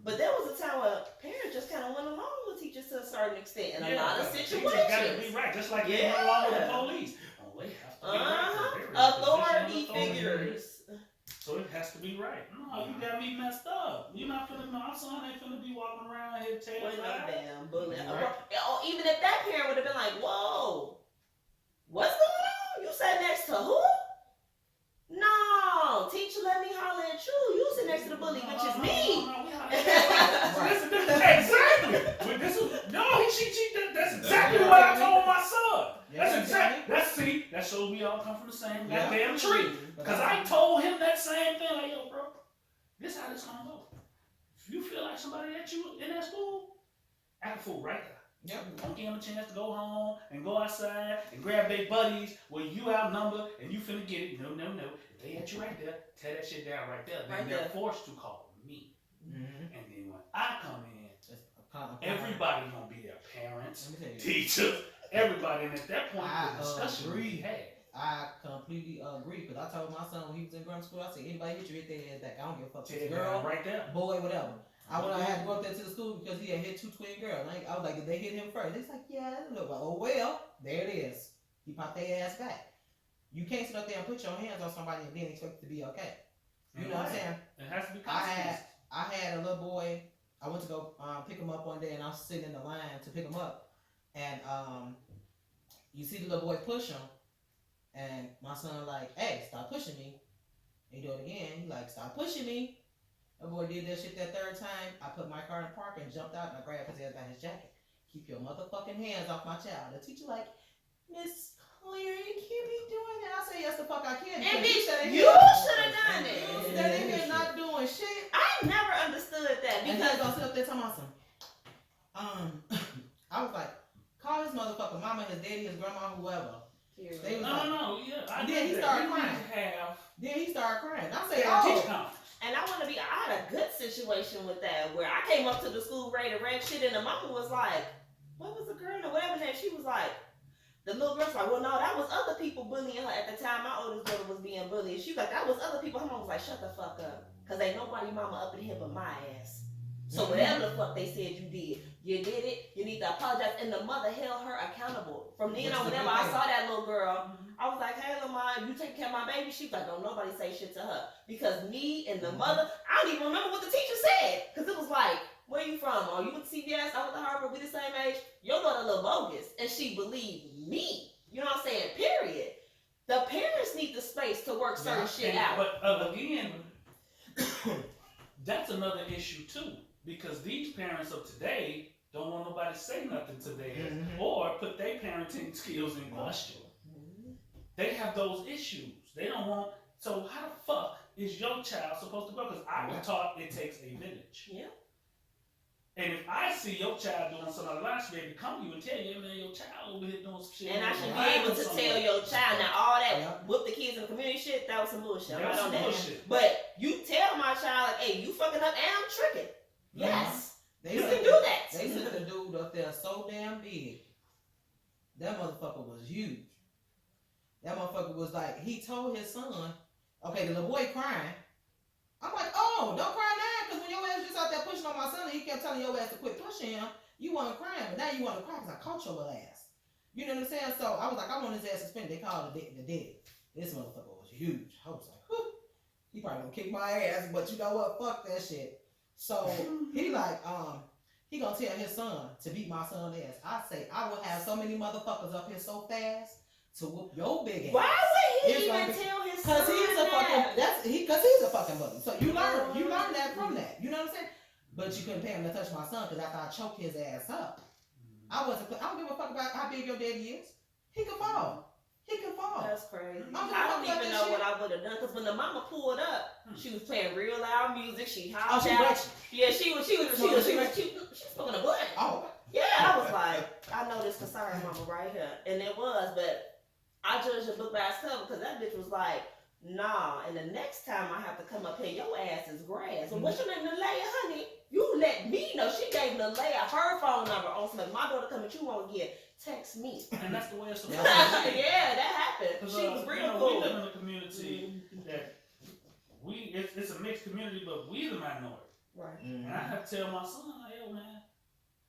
But there was a time where parents just kind of went along with teachers to a certain extent in a lot of Teachers got to be situations. right, just like they went along with the police. Oh, they have to be right. They're in a Authority position of authority. figures. So it has to be right. No, you got me messed up. You're not finna, my son ain't finna be walking around here With telling no lies. damn bully. Right. Or even if that parent would have been like, whoa, what's going on? You sat next to who? No, teacher, let me holler at you. You sit next to the bully, which is me. Exactly. That's exactly what I told my son. That's exactly. That shows we all come from the same goddamn tree. Because I told him that same thing. Like, yo, bro, this how this gonna go. If you feel like somebody at you in that school, act a fool right there. Yep. Don't give them a chance to go home and go outside and grab their buddies when you outnumbered and you finna get it. No. If they at you right there, tear that shit down right there. Then Right they're there. forced to call me. Mm-hmm. And then when I come in, everybody gonna be their parents, Let me tell you. teachers, everybody. And at that point, I the discussion will be agree. had. I completely agree, because I told my son when he was in grammar school, I said, anybody hit you, hit their ass back. I don't give a fuck. Tear It's it a girl, down right there. boy, whatever. I had to go up there to the school because he had hit 2 twin girls. I was like, did they hit him first? He's like, yeah, I don't know. But, oh, well, there it is. He popped their ass back. You can't sit up there and put your hands on somebody and then expect it to be okay. You know what I'm saying? It has to be I consequences. had a little boy. I went to go pick him up one day, and I was sitting in the line to pick him up. And you see the little boy push him, and my son like, hey, stop pushing me. And he do it again. He like, stop pushing me. The boy did that shit that 3rd time. I put my car in the park and jumped out, and I grabbed his ass by his jacket. Keep your motherfucking hands off my child. The teacher like, Miss Clear, you can't be doing that. I say, yes, the fuck I can. And because bitch, you you sat in should here- have done it. You sat in here not doing shit. I never understood that And because he's gonna sit up there talking about some. I was like, call his motherfucker mama, his daddy, his grandma, whoever. They was like, No, yeah. I Then he get that. started You need crying. to have then he started crying. I say, teacher oh, conference. and I had a good situation with that where I came up to the school ready to wreck shit, and the mama was like, what was the girl or whatever name? She was like, the little girl's like, well, no, that was other people bullying her at the time. My oldest daughter was being bullied. She was like, that was other people. Her mom was like, shut the fuck up, cause ain't nobody mama up in here but my ass. So whatever the fuck they said you did it. You need to apologize. And the mother held her accountable. From then on, whenever I saw that little girl, I was like, hey, Lamar, you taking care of my baby? She was like, don't nobody say shit to her. Because me and the mother, I don't even remember what the teacher said. Because it was like, where you from? Oh, you went to CVS? she believe me? You know what I'm saying? Period. The parents need the space to work certain shit out. But again, that's another issue too, because these parents of today don't want nobody to say nothing to them or put their parenting skills in question. They have those issues. They don't want. So how the fuck is your child supposed to grow? Because I was taught it takes a village. Yeah. And if I see your child doing something like that, I should be able to come to you and tell you, man, your child over here doing some shit. And I should be able to tell your child. Now, all that whoop the kids in the community shit, that was some bullshit. I'm not on that. But you tell my child, like, hey, you fucking up and I'm tricking. Yes. You can do that. They sent the dude up there so damn big. That motherfucker was huge. That motherfucker was like, he told his son, okay, the little boy crying. I'm like, oh, don't cry now, because when your ass just out there pushing on my son and he kept telling your ass to quit pushing him, you wasn't crying, but now you want to cry because I caught your little ass. You know what I'm saying? So I was like, I want his ass suspended. They called the dead. This motherfucker was huge. I was like, whew, he probably gonna kick my ass, but you know what? Fuck that shit. So he like, he gonna tell his son to beat my son's ass. I say, I will have so many motherfuckers up here so fast to whoop your big ass. Why would he It's even gonna be- tell his Cause son he's a that? fucking because he's a fucking bully. So you learn that from that. You know what I'm saying? But you couldn't pay him to touch my son because after I choked his ass up, I don't give a fuck about how big your daddy is. He can fall. He can fall. That's crazy. I I don't even know what I would have done because when the mama pulled up, she was playing real loud music. She hopped out. Yeah, she was smoking a blunt. Oh, Yeah, I was like, I know this concern mama right here, and it was, but I judged the book by its cover because that bitch was like, nah. And the next time I have to come up here, your ass is grass. Well, what's your name, Nalea, honey? You let me know. She gave Nalea her phone number on something. My daughter coming, you won't get. Text me. And that's the way it's supposed to be. Yeah, that happened. She was real cool. We live in a community that it's a mixed community, but we the minority. Right. And I have to tell my son, like, yo, man,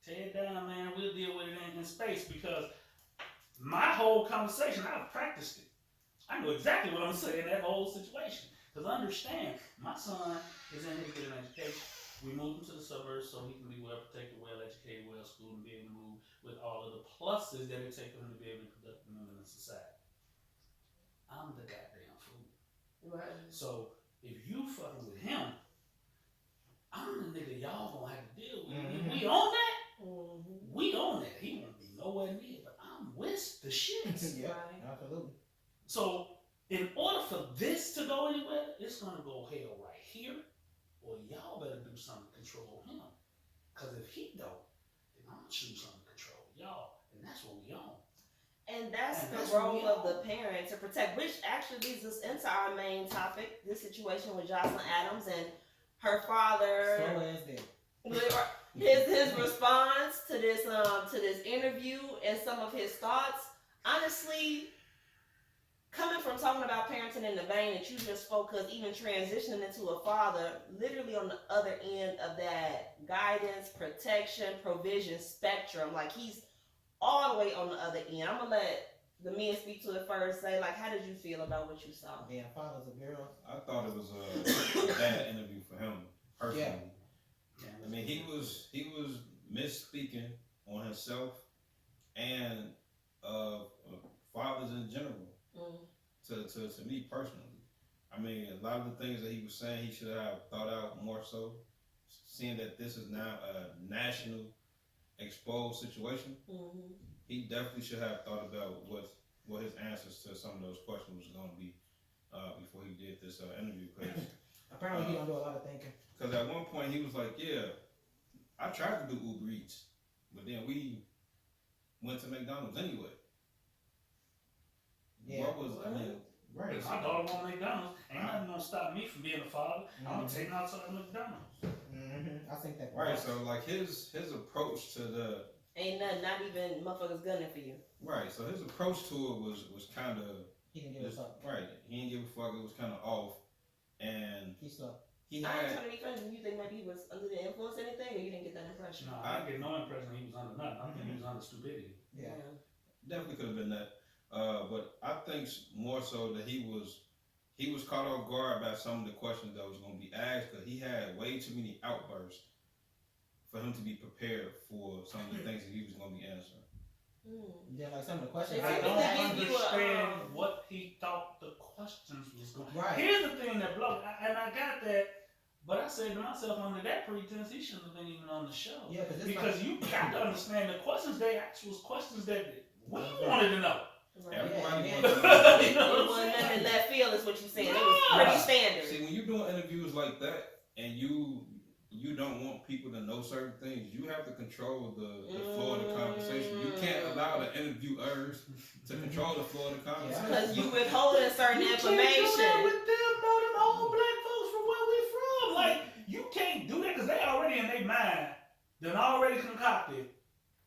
tear it down, man. We'll deal with it in space because my whole conversation, I've practiced it. I know exactly what I'm saying in that whole situation. Because understand, my son is in here to get an education. We moved him to the suburbs so he can be well protected, well educated, well schooled, and be able to move with all of the pluses that it takes for him to be able to be productive member in society. I'm the goddamn fool. Right. So if you fucking with him, I'm the nigga y'all gonna have to deal with. We own that. We own that. He won't be nowhere near, but I'm with the shit. yeah, absolutely. So in order for this to go anywhere, it's gonna go hell right here, or y'all better do something to control him. Cause if he don't, then I'm gonna choose something to control y'all, and that's what we own. And that's the role of the parent to protect, which actually leads us into our main topic, this situation with Jocelyn Adams and her father. So as that. His response to this interview and some of his thoughts. Honestly, coming from talking about parenting in the vein that you just spoke, because even transitioning into a father, literally on the other end of that guidance, protection, provision spectrum, like he's all the way on the other end. I'm gonna let the men speak to it first. Say, like, how did you feel about what you saw? Yeah, father's a girl. I thought it was a bad interview for him personally. Yeah. I mean, he was misspeaking on himself and fathers in general. To me personally, I mean, a lot of the things that he was saying, he should have thought out more so. Seeing that this is now a national exposed situation, he definitely should have thought about what his answers to some of those questions was going to be before he did this interview. Cause, apparently, he don't do a lot of thinking. Because at one point he was like, "Yeah, I tried to do Uber Eats, but then we went to McDonald's anyway." Yeah. What was I mean? Right. My daughter want McDonald's. Ain't nothing gonna stop me from being a father. I'm gonna take her outside McDonald's. I think that. Right. So like his approach to the Ain't nothing, not even motherfuckers gunning for you. right. So his approach to it was kind of He didn't give a fuck. right. He didn't give a fuck. It was kind of off, and He slow. I he ain't had trying to be funny. You think maybe he was under the influence or anything, or you didn't get that impression? No, I didn't get no impression he was under nothing. I think he was under stupidity. Yeah. definitely could have been that. But I think more so that he was caught off guard by some of the questions that was going to be asked, because he had way too many outbursts for him to be prepared for some of the things that he was going to be answering. Yeah, like some of the questions. They I typically don't give you a, understand what he thought the questions was going. Right. Here's the thing that blows, and I got that, but I said to myself, under that pretense, he shouldn't have been even on the show. Yeah, because you got to understand the questions they asked was questions that we wanted to know. Right. Everybody Yeah, wants to It know. wasn't nothing left field, is what you saying. It No. was pretty standard. See, when you're doing interviews like that, and you don't want people to know certain things, you have to control the flow of the conversation. You can't allow the interviewers to control the flow of the conversation. Because you withholding certain You can't do that information. with them, no, them old black folks from where we from. Like, you can't do that because they already in their mind, done already concocted,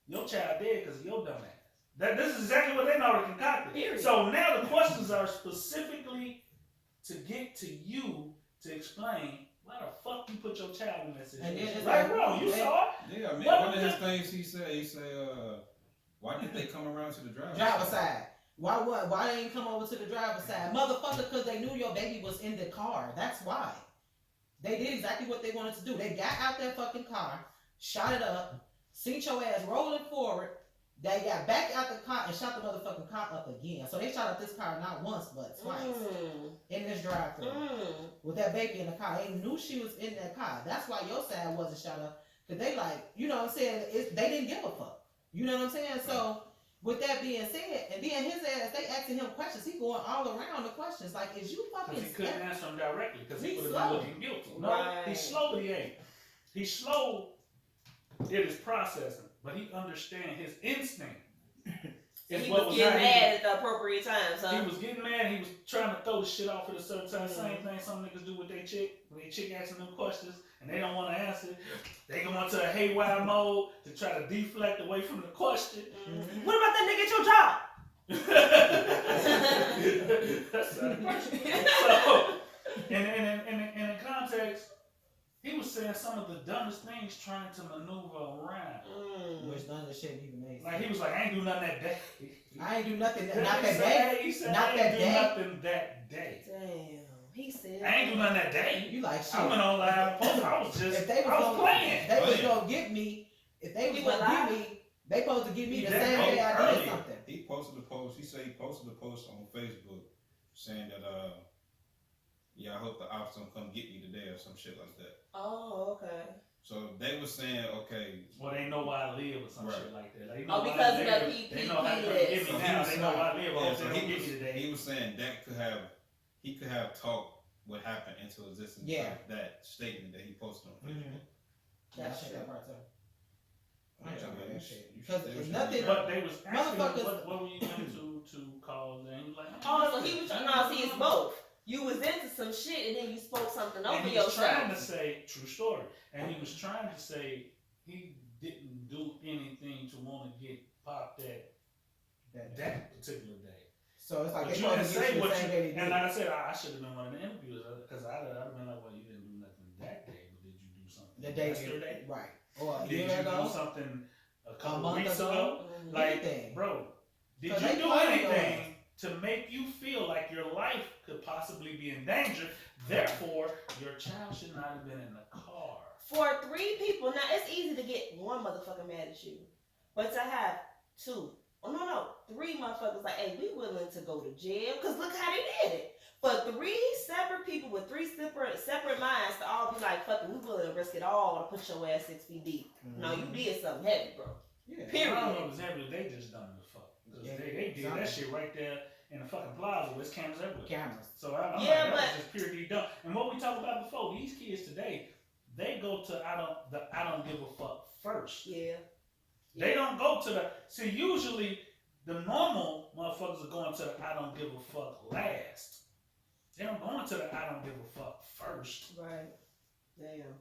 your child dead because of your dumb ass. This is exactly what they already concocted. Period. So now the questions are specifically to get to you to explain why the fuck you put your child in that situation. And then it's Right, like- bro, you saw it. Yeah, I mean, What one of the- his things he said, why didn't they come around to the driver's Driver side. Why what? Why they ain't come over to the driver's side? Motherfucker, because they knew your baby was in the car. That's why. They did exactly what they wanted to do. They got out that fucking car, shot it up, seen your ass rolling forward. They got back out the car and shot the motherfucking car up again. So they shot up this car not once but twice in this drive-thru with that baby in the car. They knew she was in that car. That's why your side wasn't shot up. Cause they like, you know what I'm saying? They didn't give a fuck. You know what I'm saying? So with that being said, and then his ass, they asking him questions. He going all around the questions. Like, is you fucking Because he couldn't answer them directly because he He's would have slow. been looking guilty. No, Right. he's slow, but he ain't. He's slow in his processing, but he understands his instinct. It's He what was was getting not- mad at the appropriate times, huh? He was getting mad. He was trying to throw the shit off at a certain time. Same thing some niggas do with their chick. When their chick asking them questions and they don't want to answer, they go into a haywire mode to try to deflect away from the question. Mhm. What about that nigga at your job? That's the question. So, in context, he was saying some of the dumbest things trying to maneuver around. which none of the shit even made Like he sense. was like, I ain't do nothing that day. I ain't do nothing. Not He that said- day. He said, Not I that ain't do day. nothing that day. Damn. He said. I ain't do nothing that day. You like shit. I went on live. I was just, If they I was playing. They was gonna get me. If they was You gonna went give me, they supposed to give me He the did same post day I did earlier. something. He posted a post. He said he posted a post on Facebook saying that yeah, I hope the ops don't come get me today or some shit like that. Oh, okay. So they were saying, okay, Well, they know why I live or some Right. shit like that. They Oh, know why because I of live. the They know how to PPP get me list. now. They know why I live. yeah, I hope so they don't get me today. he was saying that he could have talked what happened into existence. Yeah. Like that statement that he posted on Facebook. That's shit true. that part too. I ain't Yeah, talking about man, that shit. you Because should- there's you nothing. should- But they was asking him, Motherfuckers- what were you into to cause? And he was like, Oh, so he was no. See, it's both. You was into some shit and then you spoke something And over he was trying to yourself. say, true story, and he was trying to say he didn't do anything to want to get popped at that particular day. So it's like But they you supposed didn't to get say you the what same you, day they and did. like I said, I should have been one of the interviewers because I'd have been like, well, you didn't do nothing that day, but did you do something The day yesterday? right. Or a Did year you do ago. something a A couple month weeks ago. ago? Mhm. Like, Anything. bro, did 'Cause you they do playing anything to make you feel like your life could possibly be in danger? Therefore, your child should not have been in the car. For 3 people, now it's easy to get one motherfucker mad at you, but to have 2, oh no, 3 motherfuckers like, hey, we willing to go to jail, cause look how they did it. For 3 separate people with 3 separate minds to all be like, fuck it, we willing to risk it all to put your ass 6 feet deep. No, you did something heavy, bro. Yeah. Period. I don't know if it's heavy, they just done the fuck. Because Yeah, they did something. that shit right there in the fucking plaza with cameras everywhere. Cameras. So I'm Yeah, like, but- that was just pure D dumb. And what we talked about before, these kids today, they go to I don't give a fuck first. Yeah. They don't go to the see. Usually, the normal motherfuckers are going to the I don't give a fuck last. They don't go into the I don't give a fuck first. Right. Damn.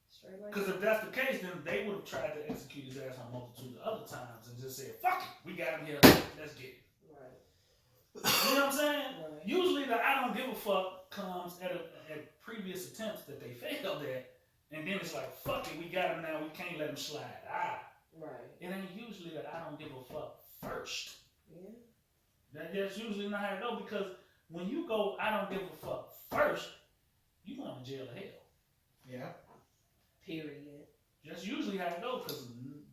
Straight like Because if that's the case, then they would have tried to execute his ass on a multitude of other times and just said, "Fuck it, we got him here. Let's get it." Right. You know what I'm saying? Right. Usually, the I don't give a fuck comes at previous attempts that they failed at, and then it's like, "Fuck it, we got him now. We can't let him slide." Right. It ain't usually that I don't give a fuck first. Yeah. That's usually not how it go because when you go, I don't give a fuck first, you going to jail or hell. Yeah. Period. That's usually how it go because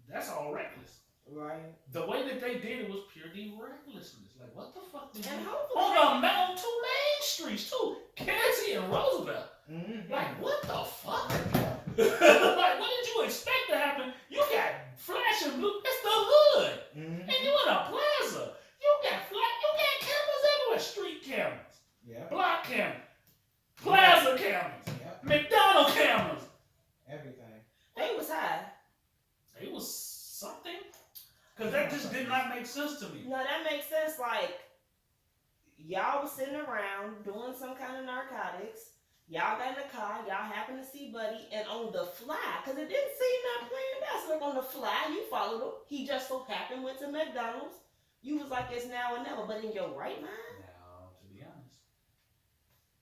that's all reckless. Right. The way that they did it was purely recklessness. Like, what the fuck did And you... hopefully, On two main streets, too. Cassie and Roosevelt. Mm-hmm. Like, what the fuck? Like, what did you expect to happen? You got flashing blue. It's the hood. Mm-hmm. And you in a plaza. You got cameras everywhere. Street cameras. Yeah. Block cameras. Plaza cameras. Yep. McDonald's cameras. Everything. they was high. It was something. Because that just did not make sense to me. No, that makes sense. Like, y'all was sitting around doing some kind of narcotics. Y'all got in the car. Y'all happened to see Buddy, and on the fly, because it didn't seem that planned out. So like on the fly, you followed him. He just so happened went to McDonald's. You was like, it's now or never. But in your right mind, Now, to be honest,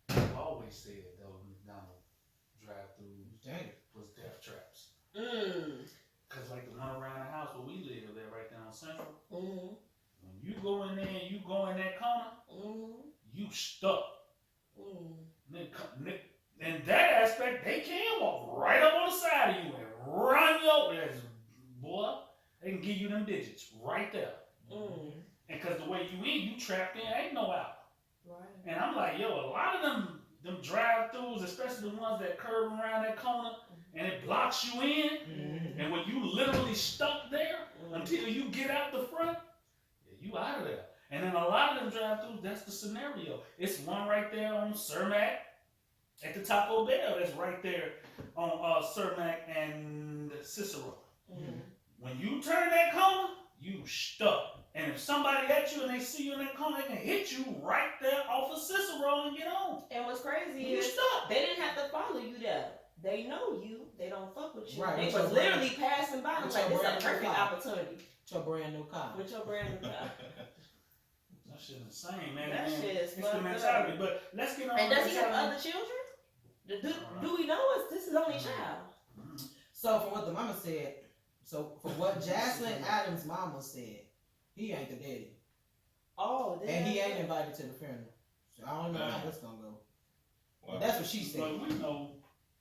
I've always said those McDonald's drive-thrus Dang. was death traps. mm, Cause like the one around the house where we live, there right there on Central. mm, When you go in there and you go in that corner, you stuck. In that aspect, they can walk right up on the side of you and run your ass, boy. They can give you them digits right there. mm, And cause the way you in, you trapped in, ain't no out. right. And I'm like, yo, a lot of them drive-thrus, especially the ones that curve around that corner, and it blocks you in. Mm-hmm. And when you literally stuck there until you get out the front, yeah, you out of there. And then a lot of them drive-thrus, that's the scenario. It's one right there on Cermak at the Taco Bell. That's right there on Cermak and Cicero. Mm. When you turn that corner, you stuck. And if somebody at you and they see you in that corner, they can hit you right there off of Cicero and get on. And what's crazy You is stuck. they didn't have to follow you there. They know you. They don't fuck with you. Right, They with was your literally passing by. with Like, your this is a brand new perfect car. opportunity. It's your brand new car. With your brand new car. That shit's insane, man. That Man, shit is it's the fucked mentality. up. But let's get on. And does the he have mentality. other children? Do we know this is only child? Mhm. So from what the mama said, so from what Jocelyn Adams' mama said, he ain't the daddy. Oh, this And he ain't invited to the funeral. So I don't know how this gonna go. Well, That's what she said. But we know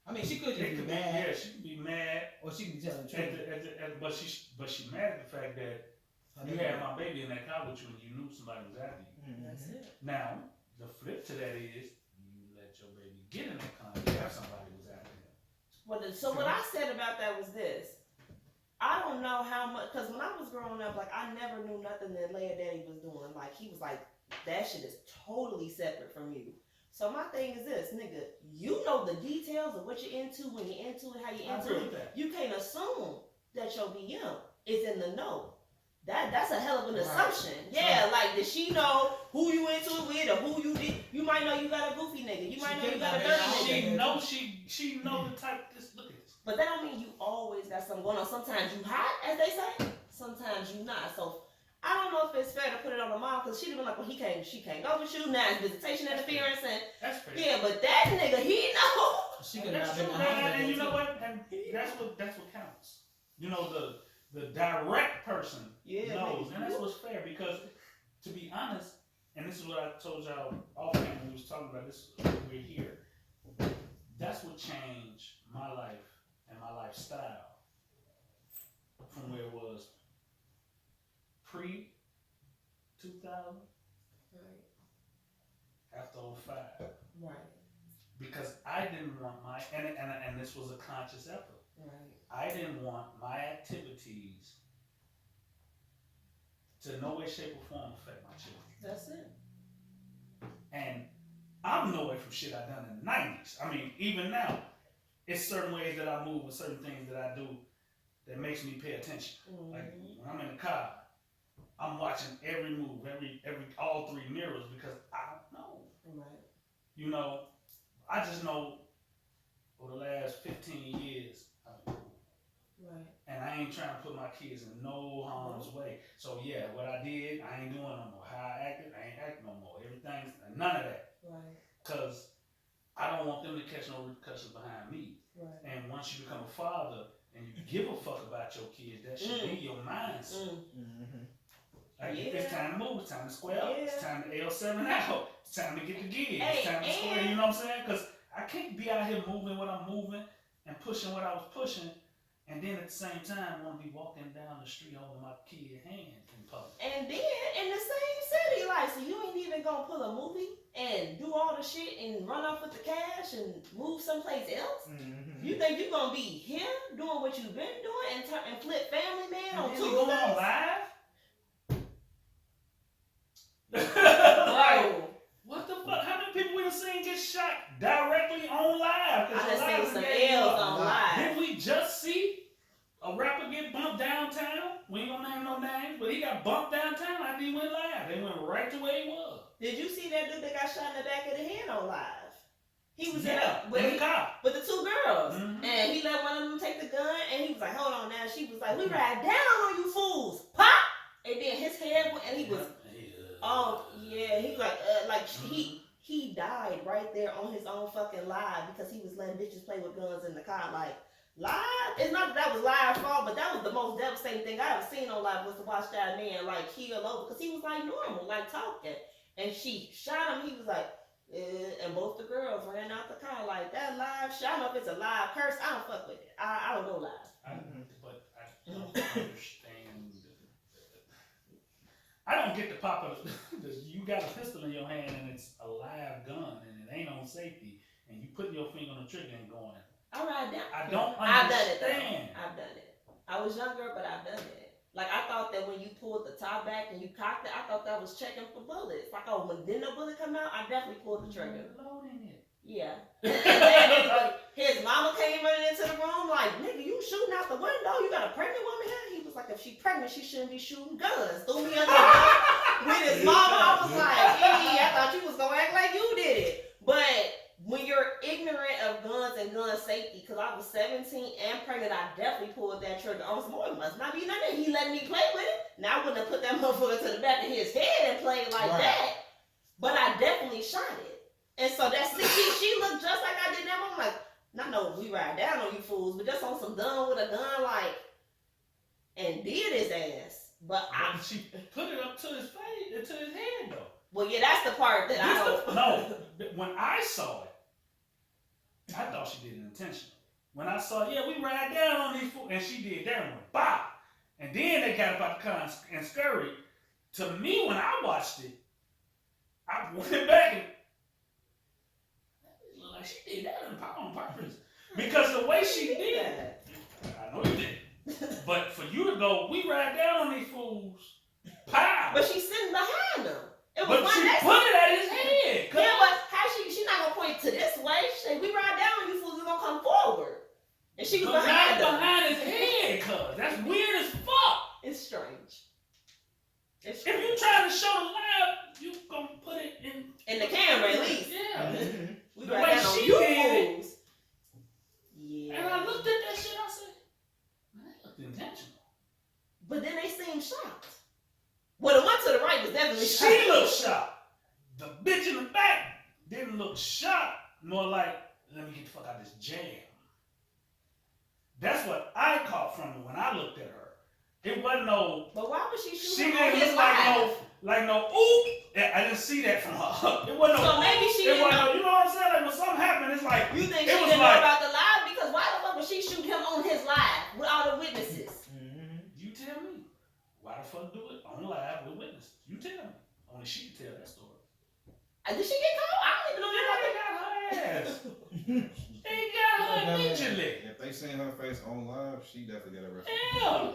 I mean, she could just it be could be. mad, Yeah, she could be mad. or she could be telling the At truth. but she mad at the fact that you had my baby in that car with you and you knew somebody was after you. That's Mhm. it. Now, the flip to that is you let your baby get in that car and you have somebody was after him. Well, so what I said about that was this. I don't know how much, because when I was growing up, like, I never knew nothing that Leia Daddy was doing. Like, he was like, that shit is totally separate from you. So my thing is this, nigga, you know the details of what you're into, when you're into it, how you're I into agree it. with that. You can't assume that your BM is in the know. That's a hell of an Right. assumption. Yeah, like, does she know who you into it with or who you did? You might know you got a goofy nigga. You might know you got a dirty nigga. She know the type. Just look at this. But that don't mean you always got something going on. Sometimes you hot, as they say. Sometimes you not. So I don't know if it's fair to put it on the mom because she'd have been like, well, she can't go with you. Now it's visitation interference and That's fair. yeah, but that nigga, he know. She could That's not true, been man. And you know what? what? And that's what counts. You know, the direct person Yeah, knows, nigga. and that's what's fair because, to be honest, and this is what I told y'all offhand when we was talking about this. We're here. That's what changed my life and my lifestyle from where it was pre 2000 Right, after 05. right, Because I didn't want my and this was a conscious effort. right. I didn't want my activities to no way, shape, or form affect my children. That's it. And I'm no way from shit I done in the 90s. I mean, even now, it's certain ways that I move and certain things that I do that makes me pay attention. Like when I'm in the car, I'm watching every move, all three mirrors because I don't know. Right. You know, I just know for the last 15 years, I've been cool. Right. And I ain't trying to put my kids in no harm's way. So yeah, what I did, I ain't doing no more. How I acted, I ain't acting no more. Everything's none of that. Right. Cause I don't want them to catch no repercussions behind me. Right. And once you become a father and you give a fuck about your kids, that should be your mindset. Mm-hmm. Like, Yeah. it's time to move, it's time to square up, it's Yeah. time to L7 out, it's time to get the gig, Hey, it's time to square, and- you know what I'm saying? Because I can't be out here moving what I'm moving and pushing what I was pushing and then at the same time want to be walking down the street holding my kid hand in public. And then in the same city, like, so you ain't even gonna pull a movie and do all the shit and run off with the cash and move someplace else? Mm-hmm. You think you gonna be here doing what you've been doing and flip Family Man And on then we going on Tuesdays? live. Bro, What the fuck? How many people we done seen get shot directly on live? I done seen some L's on live. Didn't we just see a rapper get bumped downtown? We ain't gonna name no names, but he got bumped downtown after he went live. They went right to where he was. Did you see that dude that got shot in the back of the head on live? He was Yeah, with, in the car. with the two girls. Mhm. And he let one of them take the gun and he was like, hold on now. She was like, we ride down on you fools. Pop! And then his head went and he was, oh yeah, he was like he died right there on his own fucking live because he was letting bitches play with guns in the car. Like, live? It's not that was live fault, but that was the most devastating thing I ever seen on live was to watch that man like keel over because he was like normal, like talking. And she shot him, he was like, and both the girls ran out the car like that live shit. I don't know if it's a live curse. I don't fuck with it. I don't go live. But I don't understand. I don't get the pop of you got a pistol in your hand and it's a live gun and it ain't on safety and you putting your finger on the trigger and going. I ride down. I don't I've done it understand. though. I've done it. I was younger, but I've done it. Like I thought that when you pulled the top back and you cocked it, I thought that was checking for bullets. Like, oh, when didn't the bullet come out, I definitely pulled the trigger. Loading it. Yeah. And then his mama came running into the room like, nigga, you shooting out the window? You got a pregnant woman here? He was like, if she pregnant, she shouldn't be shooting guns. Threw me under the with his mama. I was like, hey, I thought you was gonna act like you did it. But when you're ignorant of guns and gun safety, because I was 17 and pregnant, I definitely pulled that trigger on some more. It must not be nothing. He let me play with it. Now I wouldn't have put that motherfucker to the back of his head and played like that. But I definitely shot it. And so that she looked just like I did that. I'm like, not no, we ride down on you fools, but just on some done with a gun, like, and did his ass. But she put it up to his face, to his head though. well, yeah, that's the part that I don't. No, when I saw it, I thought she did it intentionally. When I saw, yeah, we ride down on these fools, and she did that and went bop. And then they got about the car and scurried. To me, when I watched it, I went back and it looked like she did that on purpose. Because the way she did it, I know you did. But for you to go, we ride down on these fools, pow. But she's sitting behind him. It was But one she next put it at his head. Yeah, but how she not gonna point to this way? She said, we ride down on you fools, we're gonna come forward. And she was But behind not him. behind his head, cuz. That's weird as fuck. It's strange. It's If strange. you trying to show the live, you gonna put it in In the camera, at least. Yeah. We The ride way down on she you did it. fools. Yeah. And I looked at that shit, I said, man, that looked intentional. But then they seemed shocked. Well, the one to the right was definitely She shocked. looked shocked. The bitch in the back didn't look shocked. More like, let me get the fuck out of this jam. That's what I caught from her when I looked at her. It wasn't no. But why was she She shooting on didn't his look live? like no oop. I didn't see that from her. It wasn't no. So maybe she It didn't wasn't know. no, you know what I'm saying? Like when something happened, it's like You think it she was didn't like- know about the live? Because why the fuck would she shoot him on his live with all the witnesses? You tell me. Why the fuck do it on live with witnesses? You tell me. Only she can tell that story. Did she get caught? I don't even know Yeah, they that. got her ass. They got her immediately. If they seen her face on live, she definitely got arrested. Yeah.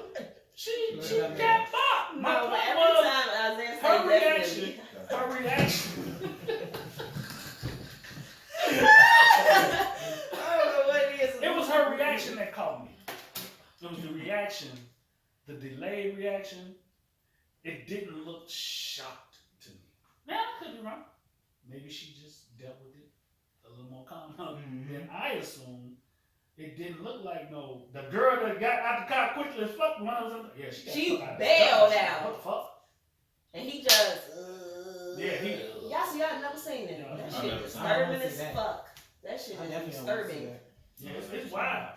She got popped. My No, but point every was time Isaiah her said reaction. definitely. Her reaction. I don't know what it is. It was her reaction that caught me. It was the reaction, the delayed reaction. It didn't look shocked to me. Now, I could be wrong. Maybe she just dealt with it a little more calm than I assumed. It didn't look like no. The girl that got out the car quickly as fuck. One of them, yeah, She got the fuck out. bailed She- out. What the fuck? And he just. Yeah, he. Y'all see, y'all never seen that. Yeah, That I shit never- disturbing I don't wanna as see that. fuck. That shit I is definitely don't want to see disturbing. that. Yeah, it's wild.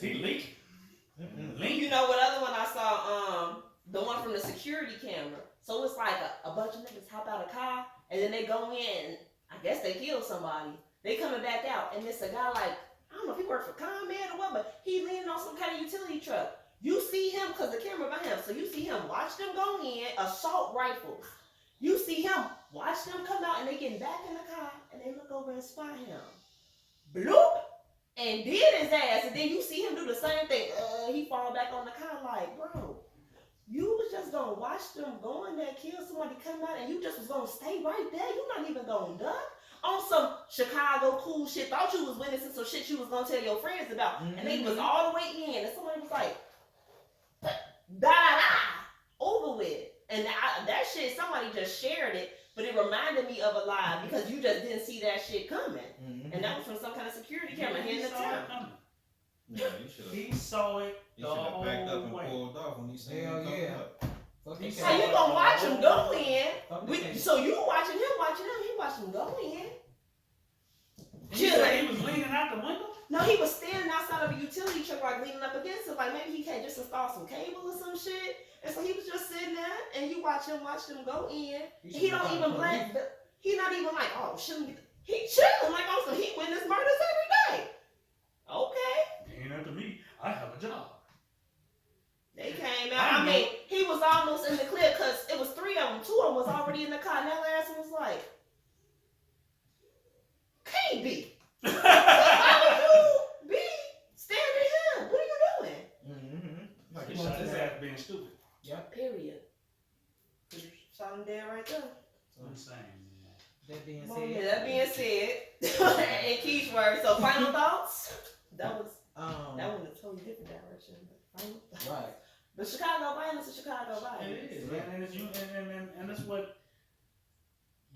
He leaking. Leaking. You know what other one I saw? The one from the security camera. So it's like a bunch of niggas hop out of a car and then they go in. I guess they kill somebody. They coming back out and it's a guy like, I don't know if he worked for ComEd or what, but he leaning on some kind of utility truck. You see him, because the camera behind him, so you see him watch them go in, assault rifles. You see him watch them come out, and they getting back in the car, and they look over and spot him. Bloop! And did his ass, and then you see him do the same thing. He fall back on the car like, bro, you was just gonna watch them go in there, kill somebody, come out, and you just was gonna stay right there. You not even gonna duck on some Chicago cool shit. Thought you was witnessing some shit you was gonna tell your friends about, and they was all the way in, and somebody was like, da da da, over with. And that shit, somebody just shared it, but it reminded me of a lie because you just didn't see that shit coming. And that was from some kind of security camera here in the town. Yeah, you should have. He saw it He the should have whole backed up and way. pulled off when he seen Hell him coming yeah. up. How you gonna watch him go in? Fuck the case. So you watching him, he watching him go in. He said he was leaning out the window? No, he was standing outside of a utility truck, like leaning up against it, like maybe he can't just install some cable or some shit. And so he was just sitting there, and you watch them go in. He don't even blink. He not even like, oh, shouldn't be. He chilling like, oh, so he witness murders every day. Okay. Ain't up to me. I have a job. They came out. I mean, he was almost in the clear because it was 3 of them. 2 of them was already in the car. And that last one was like, can't be. Why would you be standing here? What are you doing? Like He you shot want his to ass being stupid. Period. Shot him dead right there. Insane, man. That being Well, said, yeah, that being said, in Keith's words, so final thoughts? That went a totally different direction. But final thoughts. right. But Chicago violence is Chicago violence. It is, man. And it's you, and that's what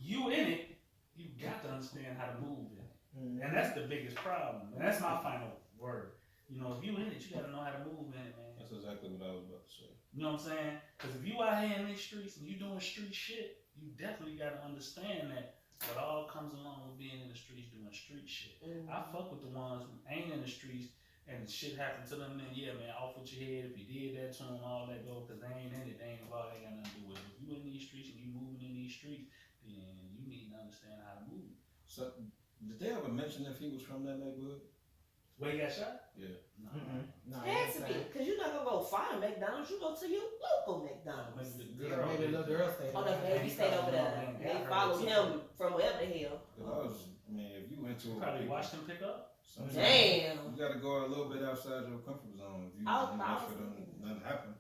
you in it. You got to understand how to move in it, and that's the biggest problem. And that's my final word. You know, if you in it, you got to know how to move in it, man. That's exactly what I was about to say. You know what I'm saying? Because if you out here in these streets and you doing street shit, you definitely got to understand that what all comes along with being in the streets doing street shit. I fuck with the ones who ain't in the streets and shit happened to them. Then yeah, man, off with your head. If you did that to them, all that go, because they ain't in it. They ain't involved. They ain't got nothing to do with it. If you in these streets and you moving in these streets, then you need to understand how to move. So, did they ever mention if he was from that neighborhood? Where he got shot? Yeah. No. No, It has to be, because you're not going to go find McDonald's. You go to your local McDonald's. Maybe the Yeah, girl. maybe the little girl stayed Oh, there. the baby stayed over there. They followed him from wherever the hell. Cause I mean, if you went to Probably watched him pick up. sometimes Damn. you gotta go a little bit outside your comfort zone. If you make sure nothing happen.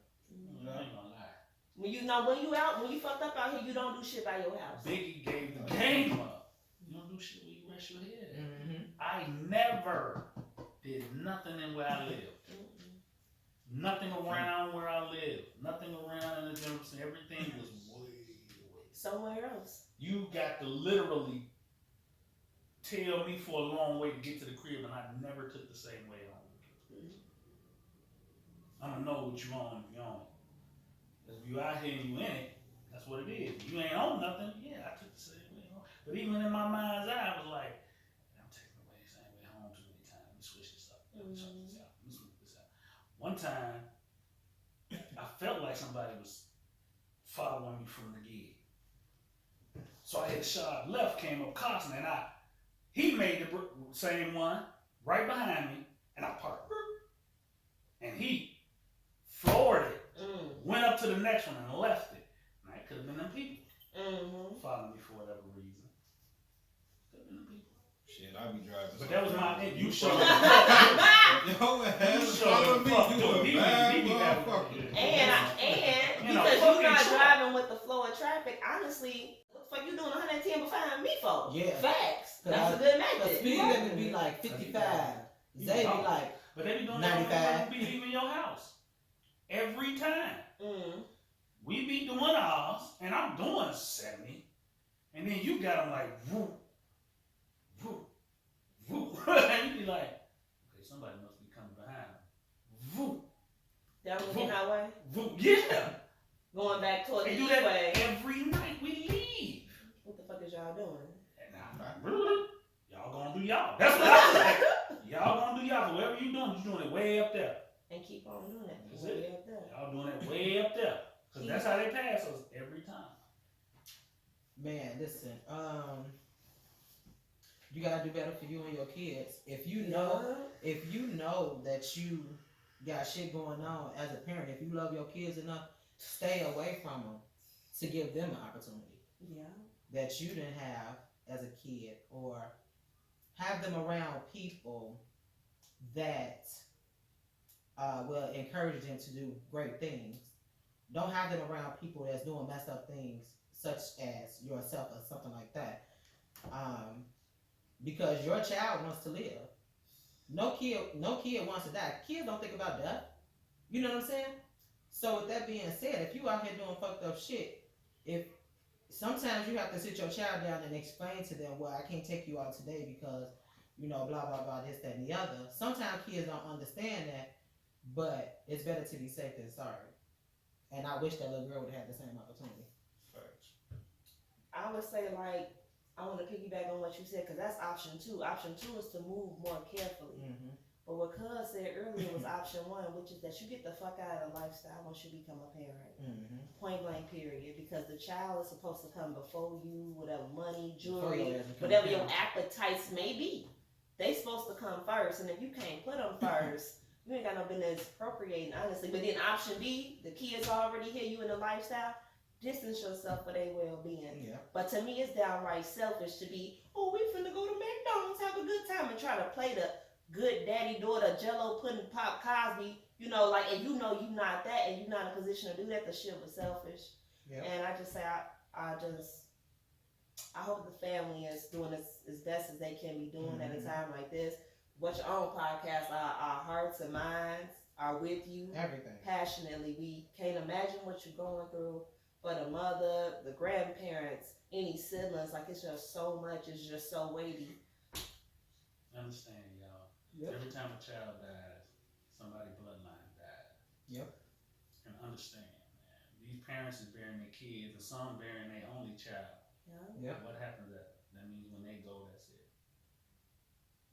I ain't gonna lie. When you fucked up out here, you don't do shit by your house. Biggie gave the game up. You don't do shit where you rest your head at. I never did nothing in where I live. Nothing around where I live. Nothing around in the gym. Everything was way Somewhere else. You got to literally tell me for a long way to get to the crib, and I never took the same way home. I'm gonna know what you on if you on it. If you out here and you in it, that's what it is. If you ain't on nothing, yeah, I took the same way home. But even in my mind's eye, I was like, I'm taking the same way home too many times. Let me switch this up. Let me switch this out. Let me switch this out. One time, I felt like somebody was following me from the gig. So I hit a shot left, came up Costin, and he made the same one right behind me, and I parked. And he floored it, went up to the next one and left it. And that could have been them people following me for whatever reason. Could have been them people. Shit, I be driving. But that was my you showed Yo, man, You follow me. fuck, You dude. a He bad be having- motherfucker. And You know, because fucking you're not truck. driving with the flow of traffic, honestly, what the fuck you doing 110 behind me for? Yeah. Facts. Cause That's I- a good The method. speed limit be like 55. Zay be like, But they be doing 95. that when we be leaving your house. Every time. We be doing ours, and I'm doing 70. And then you got them like, whoop, whoop, whoop. And you be like, okay, somebody must be coming behind them. Whoop, Down the highway, whoop. Yeah. going back toward the They do that way. every night we leave. What the fuck is y'all doing? And y'all gonna do y'all. That's what I was like. Y'all gonna do y'all. Whatever you doing, you doing it way up there. And keep on doing that. That's Way it. up there. Y'all doing it way up there. Cause that's how they pass us every time. man, listen, You gotta do better for you and your kids. If you know that you got shit going on as a parent, if you love your kids enough, stay away from them to give them an opportunity Yeah. that you didn't have as a kid, or have them around people that will encourage them to do great things. Don't have them around people that's doing messed up things, such as yourself or something like that. Because your child wants to live. No kid wants to die. Kids don't think about death. You know what I'm saying? So with that being said, if you out here doing fucked up shit, if sometimes you have to sit your child down and explain to them, well, I can't take you out today because, blah, blah, blah, this, that, and the other. Sometimes kids don't understand that, but it's better to be safe than sorry. And I wish that little girl would have had the same opportunity. Facts. I would say, like, I want to piggyback on what you said, because that's option 2. Option 2 is to move more carefully. Mm-hmm. But what Cuz said earlier was option 1, which is that you get the fuck out of the lifestyle once you become a parent. Mm-hmm. Point blank period. Because the child is supposed to come before you, whatever money, Before jewelry, your ass become whatever a your parent. appetites may be. They supposed to come first. And if you can't put them first, you ain't got no business appropriating, honestly. But then option B, the kids already here, you in the lifestyle, distance yourself for their well-being. Yeah. But to me, it's downright selfish to be, oh, we finna go to McDonald's, have a good time, and try to play the good daddy, daughter, Jello pudding, Pop Cosby, and you know you not that, and you're not in a position to do that. The shit was selfish. Yep. And I just say, I hope the family is doing as best as they can be doing at a time like this. What's your own podcast? Our hearts and minds are with you Everything. passionately. We can't imagine what you're going through. For the mother, the grandparents, any siblings, like it's just so much, it's just so weighty. Understand, y'all. Yep. Every time a child dies, somebody bloodline dies. Yep. And understand, man. These parents is bearing their kids, and some bearing their only child. Yeah. Yep. What happens that means when they go, that's it.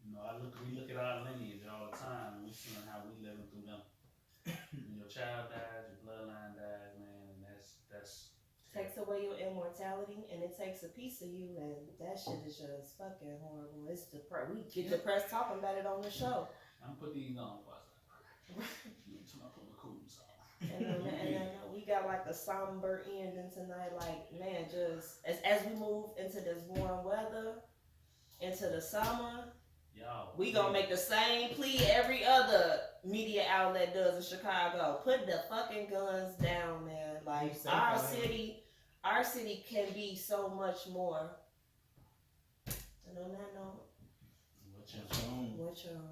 We look at our lineage all the time, and we see how we living through them. When your child dies, your bloodline dies, man, and that's Takes away your immortality, and it takes a piece of you, and that shit is just fucking horrible. It's we get depressed talking about it on the show. I'm gonna put these on for us. You talking about the cool song. And we got like a somber ending tonight. Like, man, just as we move into this warm weather, into the summer, Y'all, we gonna make the same plea every other media outlet does in Chicago. Put the fucking guns down, man. Like, You safe our out here. city can be so much more. And on that note, What's your what y'all?